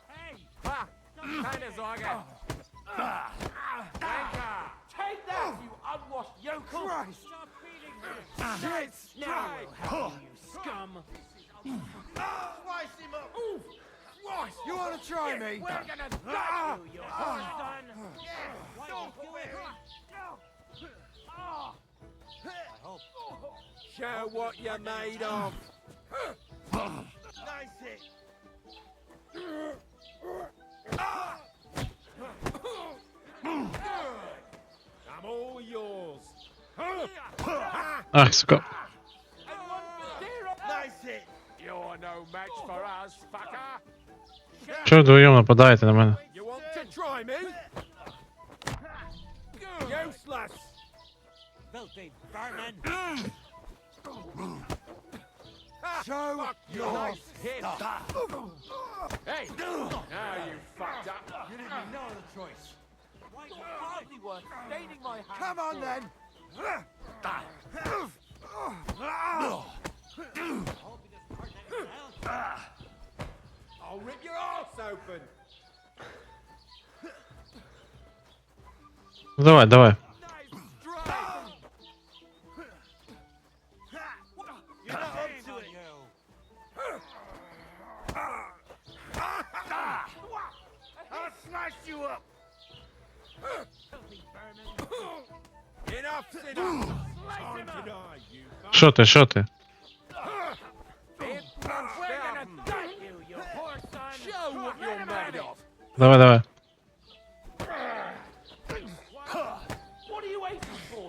Speaker 8: Hey! Ha! Keine Sorge! Lenker!
Speaker 2: Take that, you unwashed yokel!
Speaker 8: Christ!
Speaker 14: Stop beating me!
Speaker 8: Let's
Speaker 14: Now we'll have you, scum!
Speaker 8: Slice him up! Christ! You want to try me?
Speaker 14: We're gonna gut you, you whore son! Why don't you do it?
Speaker 8: Show what you're made of! Nice hit! I'm all yours!
Speaker 6: Ах, сука.
Speaker 8: Nice hit! You're no match for us, fucker!
Speaker 6: Чого ви вдвоєм нападаєте на мене?
Speaker 8: You want to try me? Useless!
Speaker 14: Filthy vermin!
Speaker 8: Show your hit! Hey! Now you fucked up!
Speaker 14: You didn't even know the choice.
Speaker 2: Why is it hardly worth staining my hands?
Speaker 8: Come on then! I'll rip your arse open!
Speaker 6: Давай, давай.
Speaker 8: You're not up to it! I'll smash you up! Enough's enough! Time to die, you
Speaker 6: Що ти, що ти?
Speaker 8: Show what you're made of!
Speaker 6: Давай, давай.
Speaker 2: What are you waiting for?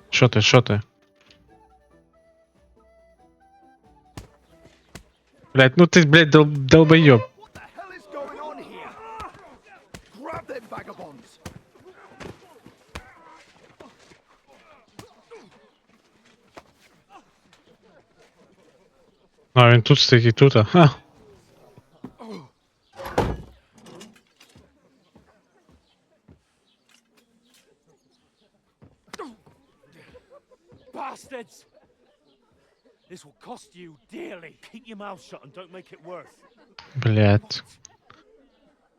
Speaker 6: Що ти, що ти? Блять, ну ти, блять, долбойоб.
Speaker 8: What the hell is going on here? Grab them vagabonds!
Speaker 6: А, він тут стоїть і тут, а. Ха.
Speaker 9: Bastards! This will cost you dearly.
Speaker 11: Keep your mouth shut and don't make it worse.
Speaker 6: Блять.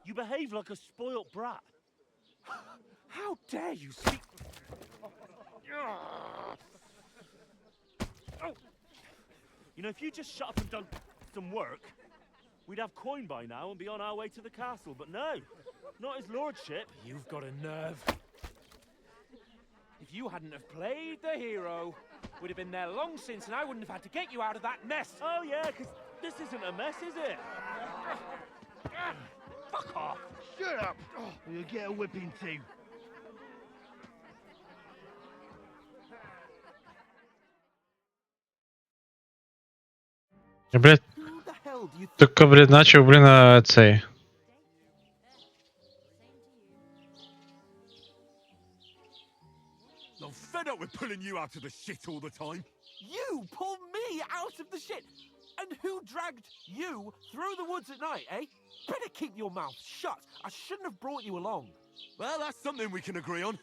Speaker 11: You behave like a spoilt brat.
Speaker 9: How dare you speak?
Speaker 11: You know, if you just shut up and done some work, we'd have coin by now and be on our way to the castle. But no, not his lordship.
Speaker 9: You've got a nerve. If you hadn't have played the hero, we'd have been there long since, and I wouldn't have had to get you out of that mess.
Speaker 11: Oh yeah, because this isn't a mess, is it?
Speaker 9: Fuck off!
Speaker 15: Shut up, or you'll get a whipping too.
Speaker 6: Блядь,
Speaker 9: Who the hell do you think?
Speaker 6: только, блядь, начал, блин, цей.
Speaker 3: I'm fed up with pulling you out of the shit all the time.
Speaker 2: You pull me out of the shit! And who dragged you through the woods at night, eh? Better keep your mouth shut. I shouldn't have brought you along.
Speaker 3: Well, that's something we can agree on.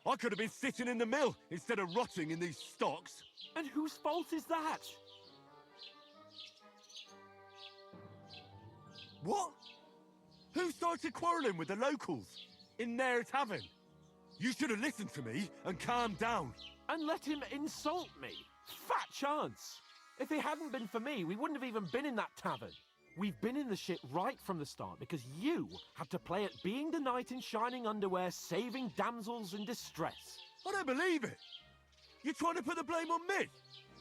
Speaker 3: I could have been sitting in the mill instead of rotting in these stocks.
Speaker 2: And whose fault is that?
Speaker 3: What? Who started quarrelling with the locals in their tavern? You should have listened to me and calmed down.
Speaker 2: And let him insult me? Fat chance! If it hadn't been for me, we wouldn't have even been in that tavern. We've been in the shit right from the start because you had to play at being the knight in shining underwear, saving damsels in distress.
Speaker 3: I don't believe it. You're trying to put the blame on me?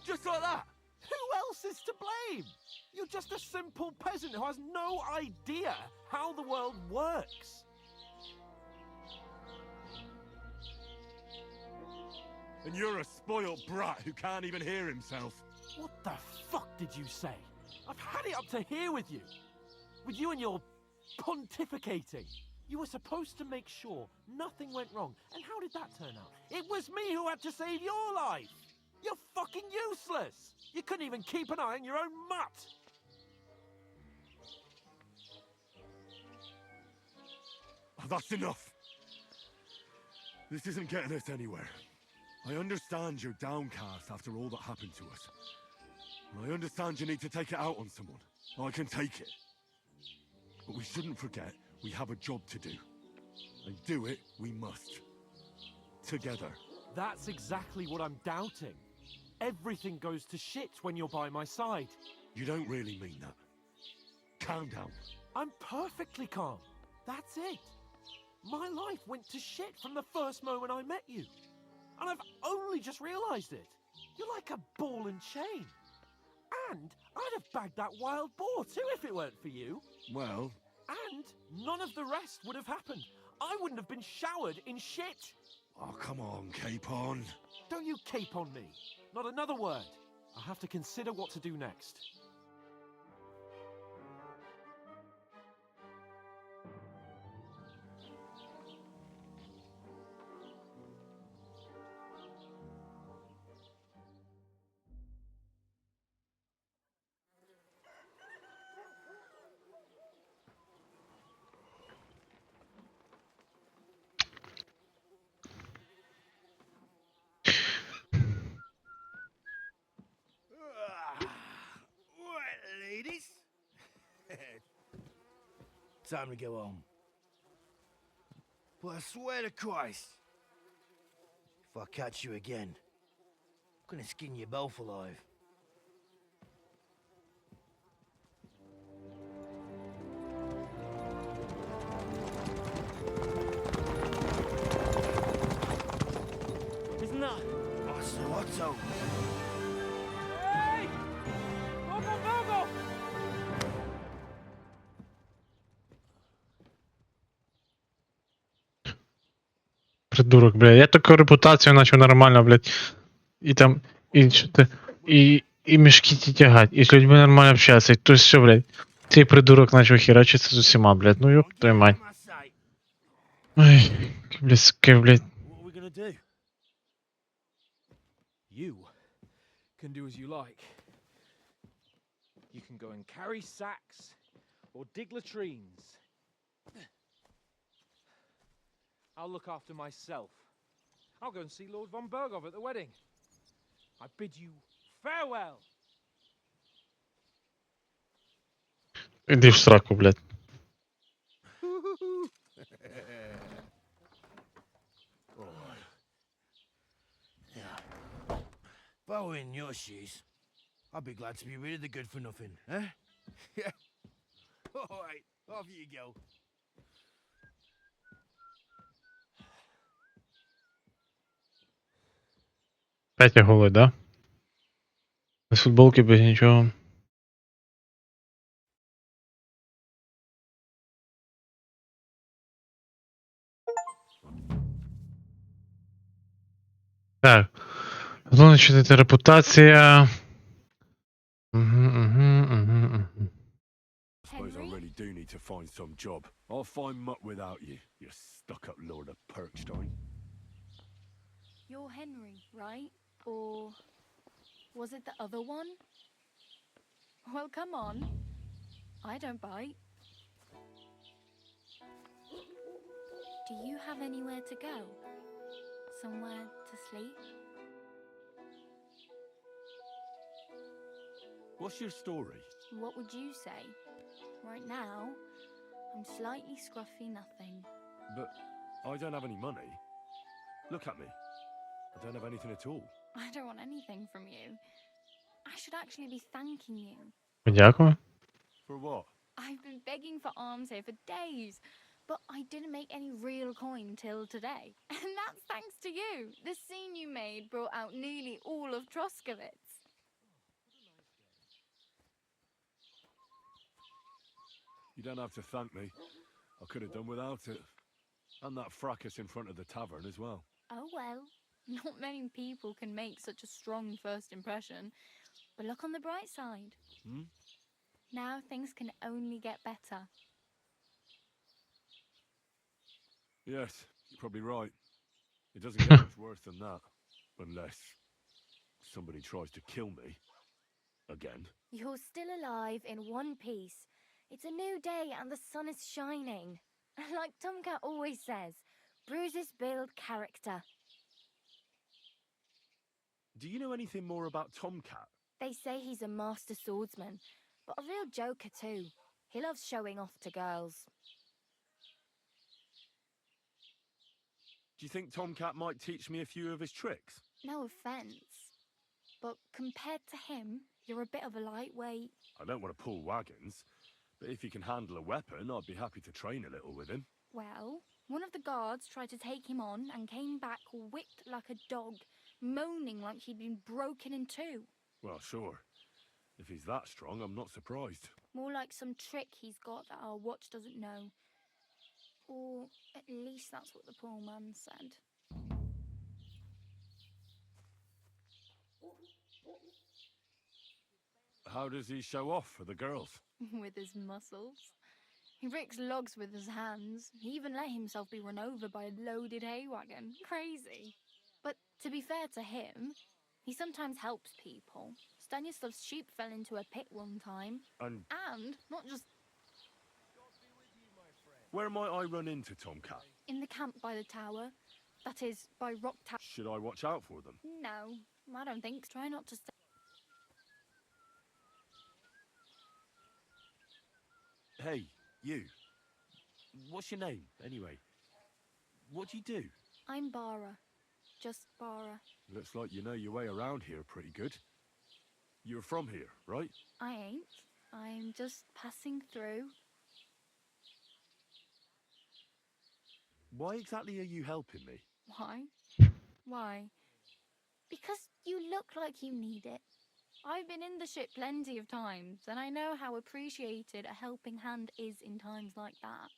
Speaker 3: Just like that?
Speaker 2: Who else is to blame? You're just a simple peasant who has no idea how the world works.
Speaker 3: And you're a spoilt brat who can't even hear himself.
Speaker 2: What the fuck did you say? I've had it up to here with you. With you and your pontificating. You were supposed to make sure nothing went wrong. And how did that turn out? It was me who had to save your life. You're fucking useless. You couldn't even keep an eye on your own mutt.
Speaker 3: Oh, that's enough. This isn't getting us anywhere. I understand you're downcast after all that happened to us. And I understand you need to take it out on someone. I can take it. But we shouldn't forget we have a job to do. And do it we must. Together.
Speaker 2: That's exactly what I'm doubting. Everything goes to shit when you're by my side.
Speaker 3: You don't really mean that. Calm down.
Speaker 2: I'm perfectly calm. That's it. My life went to shit from the first moment I met you. And I've only just realized it. You're like a ball and chain. And I'd have bagged that wild boar too if it weren't for you.
Speaker 3: Well...
Speaker 2: And none of the rest would have happened. I wouldn't have been showered in shit.
Speaker 3: Oh, come on, Capon.
Speaker 2: Don't you cape on me. Not another word. I'll have to consider what to do next.
Speaker 15: Ladies? Time to go home. But I swear to Christ, if I catch you again, I'm gonna skin you both alive.
Speaker 11: Isn't that?
Speaker 15: Otto.
Speaker 2: Hey! Go!
Speaker 6: Придурок, блядь. Я такую репутацию начал нормально, блядь. И там, и что-то, и мешки тягать, и с людьми нормально общаться. И то есть все, блядь. Цей придурок начал херачиться с усіма, блядь. Ну ёб твою мать. Ой, блядь, сука, блядь.
Speaker 15: What are we gonna do?
Speaker 2: You can do as you like. You can go and carry sacks or dig latrines. I'll look after myself. I'll go and see Lord von Bergov at the wedding. I bid you farewell.
Speaker 6: Іди в сраку, блядь.
Speaker 15: I were in your shoes, I'd be glad to be rid of the good-for-nothing, eh? Yeah. All right, off you go.
Speaker 6: П'ять голи, да? Без футболки, без нічого. Так. Злоничити репутація.
Speaker 3: Suppose I really do need to find some job. I'll find mutt without you, you stuck-up lord of Perkstein.
Speaker 16: You're Henry, right? Or was it the other one? Well, come on. I don't bite. Do you have anywhere to go? Somewhere to sleep?
Speaker 3: What's your story?
Speaker 16: What would you say? Right now, I'm slightly scruffy nothing.
Speaker 3: But I don't have any money. Look at me. I don't have anything at all.
Speaker 16: I don't want anything from you. I should actually be thanking you.
Speaker 6: Дякую.
Speaker 3: For what?
Speaker 16: I've been begging for alms here for days, but I didn't make any real coin till today. And that's thanks to you. The scene you made brought out nearly all of Troskowitz.
Speaker 3: You don't have to thank me. I could have done without it. And that fracas in front of the tavern as well.
Speaker 16: Oh well, not many people can make such a strong first impression. But look on the bright side.
Speaker 3: Hmm?
Speaker 16: Now things can only get better.
Speaker 3: Yes, you're probably right. It doesn't get much worse than that. Unless somebody tries to kill me. Again.
Speaker 16: You're still alive in one piece. It's a new day and the sun is shining. Like Tomcat always says, bruises build character.
Speaker 3: Do you know anything more about Tomcat?
Speaker 16: They say he's a master swordsman, but a real joker too. He loves showing off to girls.
Speaker 3: Do you think Tomcat might teach me a few of his tricks?
Speaker 16: No offence, but compared to him, you're a bit of a lightweight.
Speaker 3: I don't want to pull wagons, but if he can handle a weapon, I'd be happy to train a little with him.
Speaker 16: Well, one of the guards tried to take him on and came back whipped like a dog, moaning like he'd been broken in two.
Speaker 3: Well, sure. If he's that strong, I'm not surprised.
Speaker 16: More like some trick he's got that our watch doesn't know. Or at least that's what the poor man said.
Speaker 3: How does he show off for the girls?
Speaker 16: With his muscles. He ricks logs with his hands. He even let himself be run over by a loaded hay wagon. Crazy. But to be fair to him, he sometimes helps people. Stanislav's sheep fell into a pit one time. And not just...
Speaker 3: Where might I run into Tomcat?
Speaker 16: in the camp by the tower. That is, by Rock Tower.
Speaker 3: Should I watch out for them?
Speaker 16: No, I don't think. Try not to stay.
Speaker 3: Hey, you. What's your name, anyway? What do you do?
Speaker 16: I'm Bara. Just Bara.
Speaker 3: Looks like you know your way around here pretty good. You're from here, right?
Speaker 16: I ain't. I'm just passing through.
Speaker 3: Why exactly are you helping me?
Speaker 16: Why? Why? Because you look like you need it. I've been in the ship plenty of times, and I know how appreciated a helping hand is in times like that.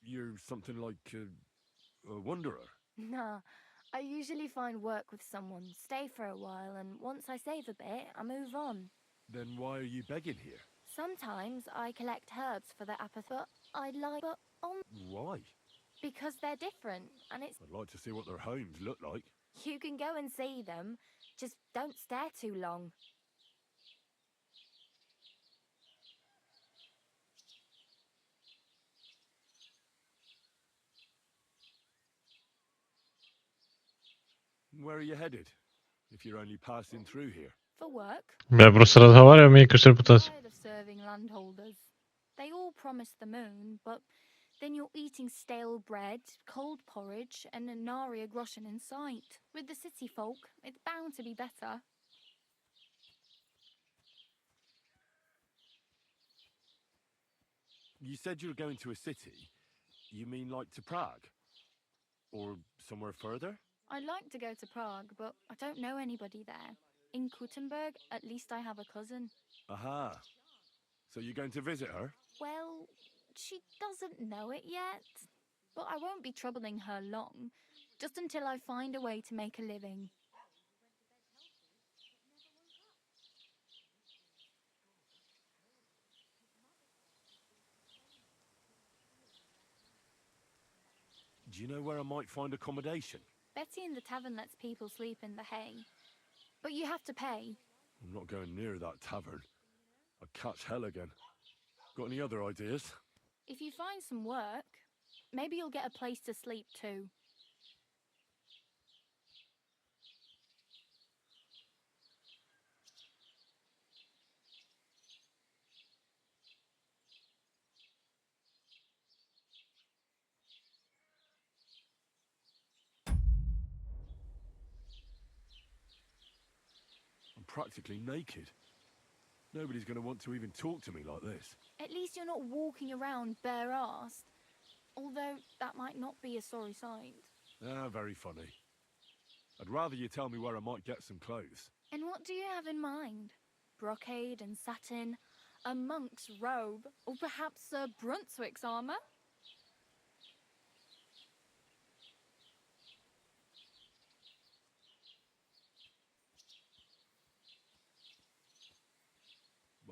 Speaker 3: You're something like a wanderer.
Speaker 16: Nah, I usually find work with someone, stay for a while, and once I save a bit, I move on.
Speaker 3: Then why are you begging here?
Speaker 16: Sometimes I collect herbs for the apathy, but I'd like...
Speaker 3: Why?
Speaker 16: Because they're different, and it's...
Speaker 3: I'd like to see what their homes look like.
Speaker 16: You can go and see them, just don't stare too long.
Speaker 3: Where are you headed? If you're only passing through here.
Speaker 16: For work.
Speaker 6: Я просто разговариваю, мне кажется, репутация.
Speaker 16: Tired of serving landholders. They all promise the moon, but Then you're eating stale bread, cold porridge, and a nary a groschen in sight. With the city folk, it's bound to be better.
Speaker 3: You said you were going to a city. You mean like to Prague? Or somewhere further?
Speaker 16: I'd like to go to Prague, but I don't know anybody there. In Kuttenberg, at least I have a cousin.
Speaker 3: Aha. So you're going to visit her?
Speaker 16: Well, she doesn't know it yet. But I won't be troubling her long, just until I find a way to make a living.
Speaker 3: Do you know where I might find accommodation?
Speaker 16: Betty in the tavern lets people sleep in the hay. But you have to pay.
Speaker 3: I'm not going near that tavern. I'd catch hell again. Got any other ideas?
Speaker 16: If you find some work, maybe you'll get a place to sleep too.
Speaker 3: I'm practically naked. Nobody's going to want to even talk to me like this.
Speaker 16: At least you're not walking around bare-assed. Although that might not be a sorry sight.
Speaker 3: Ah, very funny. I'd rather you tell me where I might get some clothes.
Speaker 16: And what do you have in mind? Brocade and satin, a monk's robe, or perhaps Sir Brunswick's armour?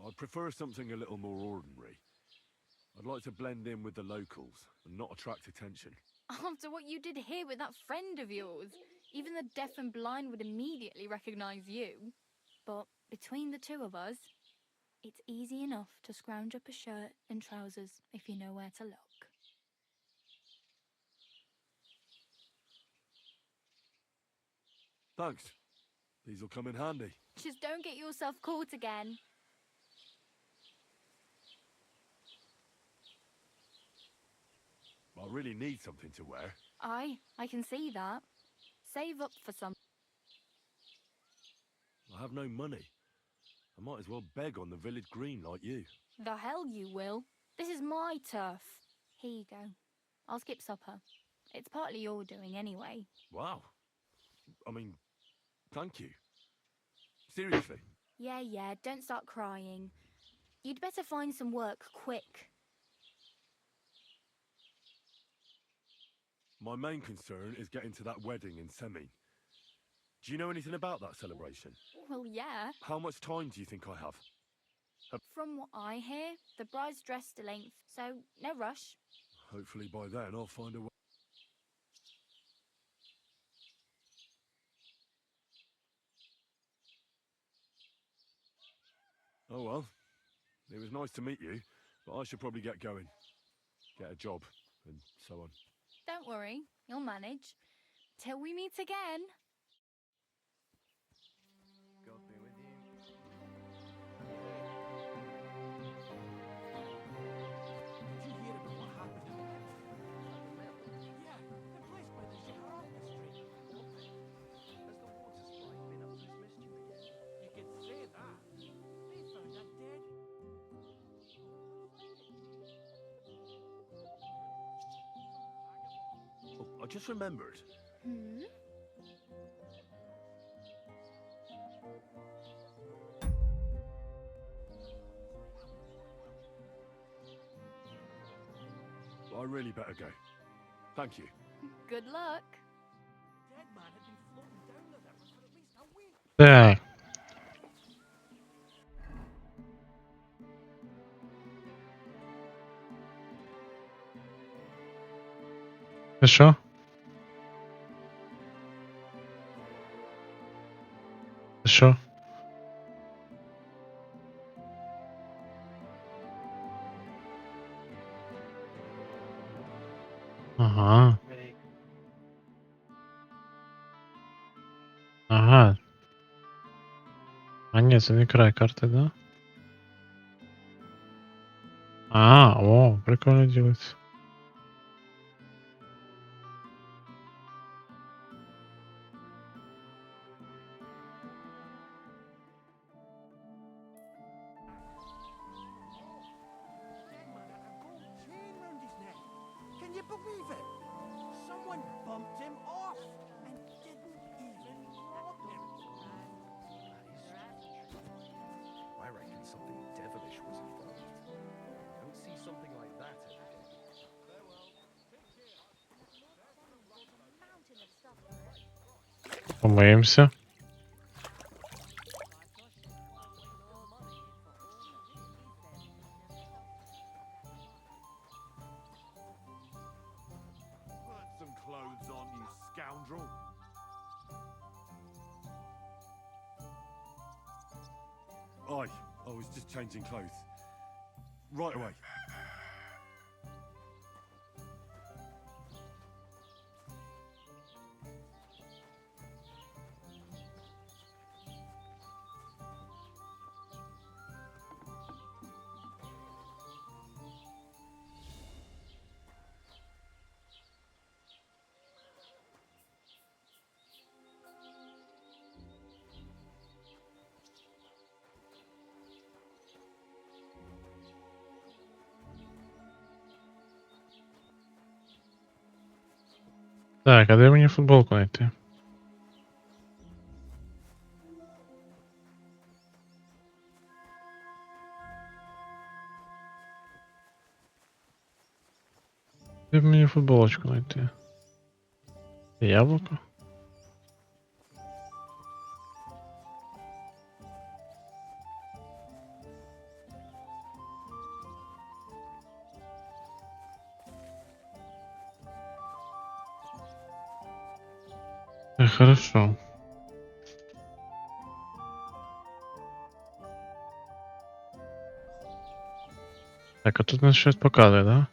Speaker 3: I'd prefer something a little more ordinary. I'd like to blend in with the locals and not attract attention.
Speaker 16: After what you did here with that friend of yours, even the deaf and blind would immediately recognise you. But between the two of us, it's easy enough to scrounge up a shirt and trousers if you know where to look.
Speaker 3: Thanks. These'll come in handy.
Speaker 16: Just don't get yourself caught again.
Speaker 3: I really need something to wear.
Speaker 16: I can see that. Save up for some.
Speaker 3: I have no money. I might as well beg on the village green like you.
Speaker 16: The hell you will. This is my turf. Here you go. I'll skip supper. It's partly your doing anyway.
Speaker 3: Wow. I mean, thank you. Seriously.
Speaker 16: Yeah, don't start crying. You'd better find some work quick.
Speaker 3: My main concern is getting to that wedding in Semi. Do you know anything about that celebration?
Speaker 16: Well, yeah.
Speaker 3: How much time do you think I have?
Speaker 16: From what I hear, the bride's dress still ain't, so no rush.
Speaker 3: Hopefully by then I'll find a way. Oh well. It was nice to meet you, but I should probably get going. Get a job, and so on.
Speaker 16: Don't worry, you'll manage. Till we meet again.
Speaker 15: God be with you.
Speaker 2: Did you hear about what happened in the mill? Yeah, the place by the General Street.
Speaker 15: Has the water sprite been up to this mischief again?
Speaker 2: You can say that. They found her dead.
Speaker 3: Oh, I just remembered.
Speaker 16: Hmm?
Speaker 3: I really better go. Thank you.
Speaker 16: Good luck.
Speaker 2: Dead man had been floating down the river for at least a week.
Speaker 6: Так. Це що? Це що? Ага. Ага. А ні, це не край карти, да? А, о, прикольно ділиться.
Speaker 15: can't believe it. Someone bumped him off and didn't even rob him.
Speaker 11: I reckon something devilish was involved. I don't see something like that every day.
Speaker 6: Помиємося.
Speaker 3: Put some clothes on, you scoundrel. I was just changing clothes. Right away.
Speaker 6: Так, а де мені футболку знайти? Де б мені футболочку знайти? Яблуко? Хорошо. Так, а тут нас щось показує, да?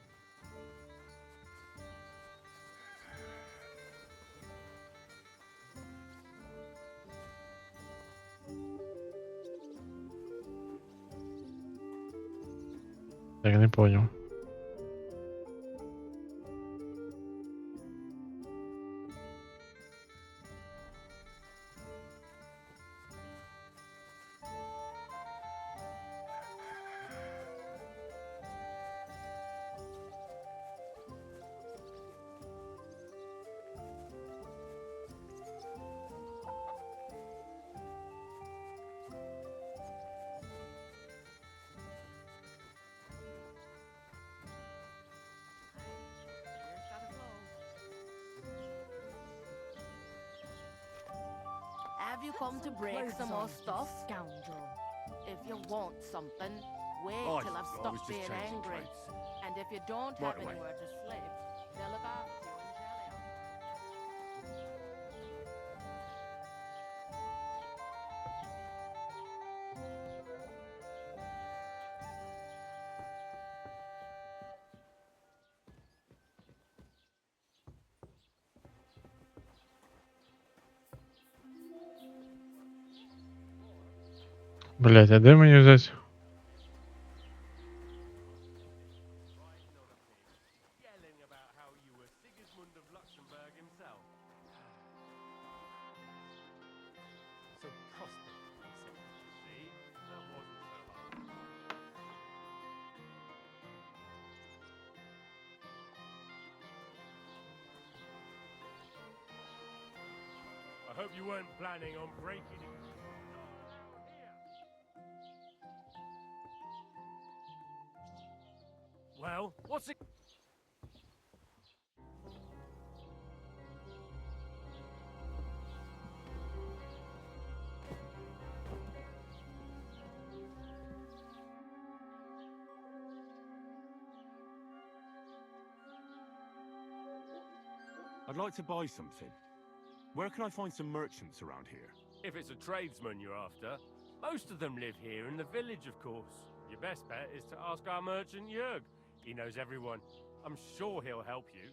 Speaker 6: Так, не понял.
Speaker 12: Have you come to break some more stuff?
Speaker 4: Scoundrel.
Speaker 12: If you want something, wait
Speaker 3: Oh,
Speaker 12: till I've
Speaker 3: I was
Speaker 12: stopped
Speaker 3: just
Speaker 12: being
Speaker 3: changing
Speaker 12: angry.
Speaker 3: clothes.
Speaker 12: And if you don't
Speaker 3: Right
Speaker 12: have
Speaker 3: away.
Speaker 12: anywhere to sleep, they'll look after you in jail.
Speaker 6: Блять, а де мені взяти?
Speaker 9: Yelling about how you were Sigismund of Luxembourg himself. So prosperous, he said. See, that wasn't so hard. I hope you weren't planning on breaking it. Well, what's it?
Speaker 3: I'd like to buy something. Where can I find some merchants around here?
Speaker 9: If it's a tradesman you're after, most of them live here in the village, of course. Your best bet is to ask our merchant Jörg. He knows everyone. I'm sure he'll help you.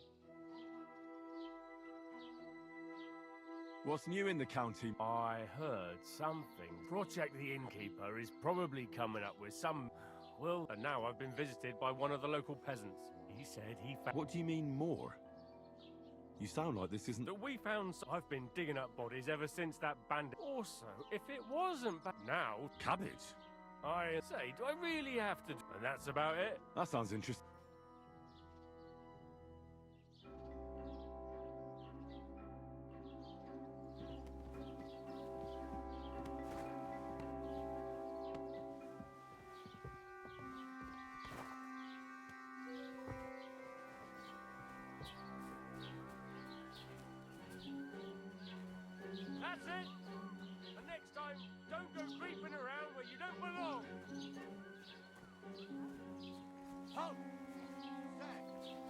Speaker 3: What's new in the county?
Speaker 9: I heard something. Project the Innkeeper is probably coming up with some... Well, and now I've been visited by one of the local peasants. He said he found...
Speaker 3: What do you mean more? You sound like this isn't...
Speaker 9: That we found... I've been digging up bodies ever since that bandit... Also, if it wasn't... Now...
Speaker 3: Cabbage?
Speaker 9: I say, do I really have to... And that's about it.
Speaker 3: That sounds interesting.
Speaker 9: That's it! And next time, don't go creeping around where you don't belong!
Speaker 15: Halt! Zach,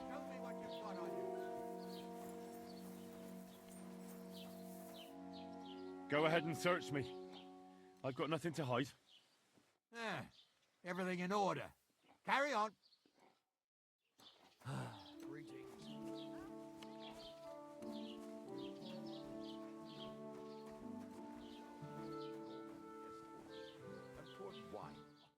Speaker 15: tell me what you've got on you.
Speaker 3: Go ahead and search me. I've got nothing to hide.
Speaker 15: Ah, everything in order. Carry on.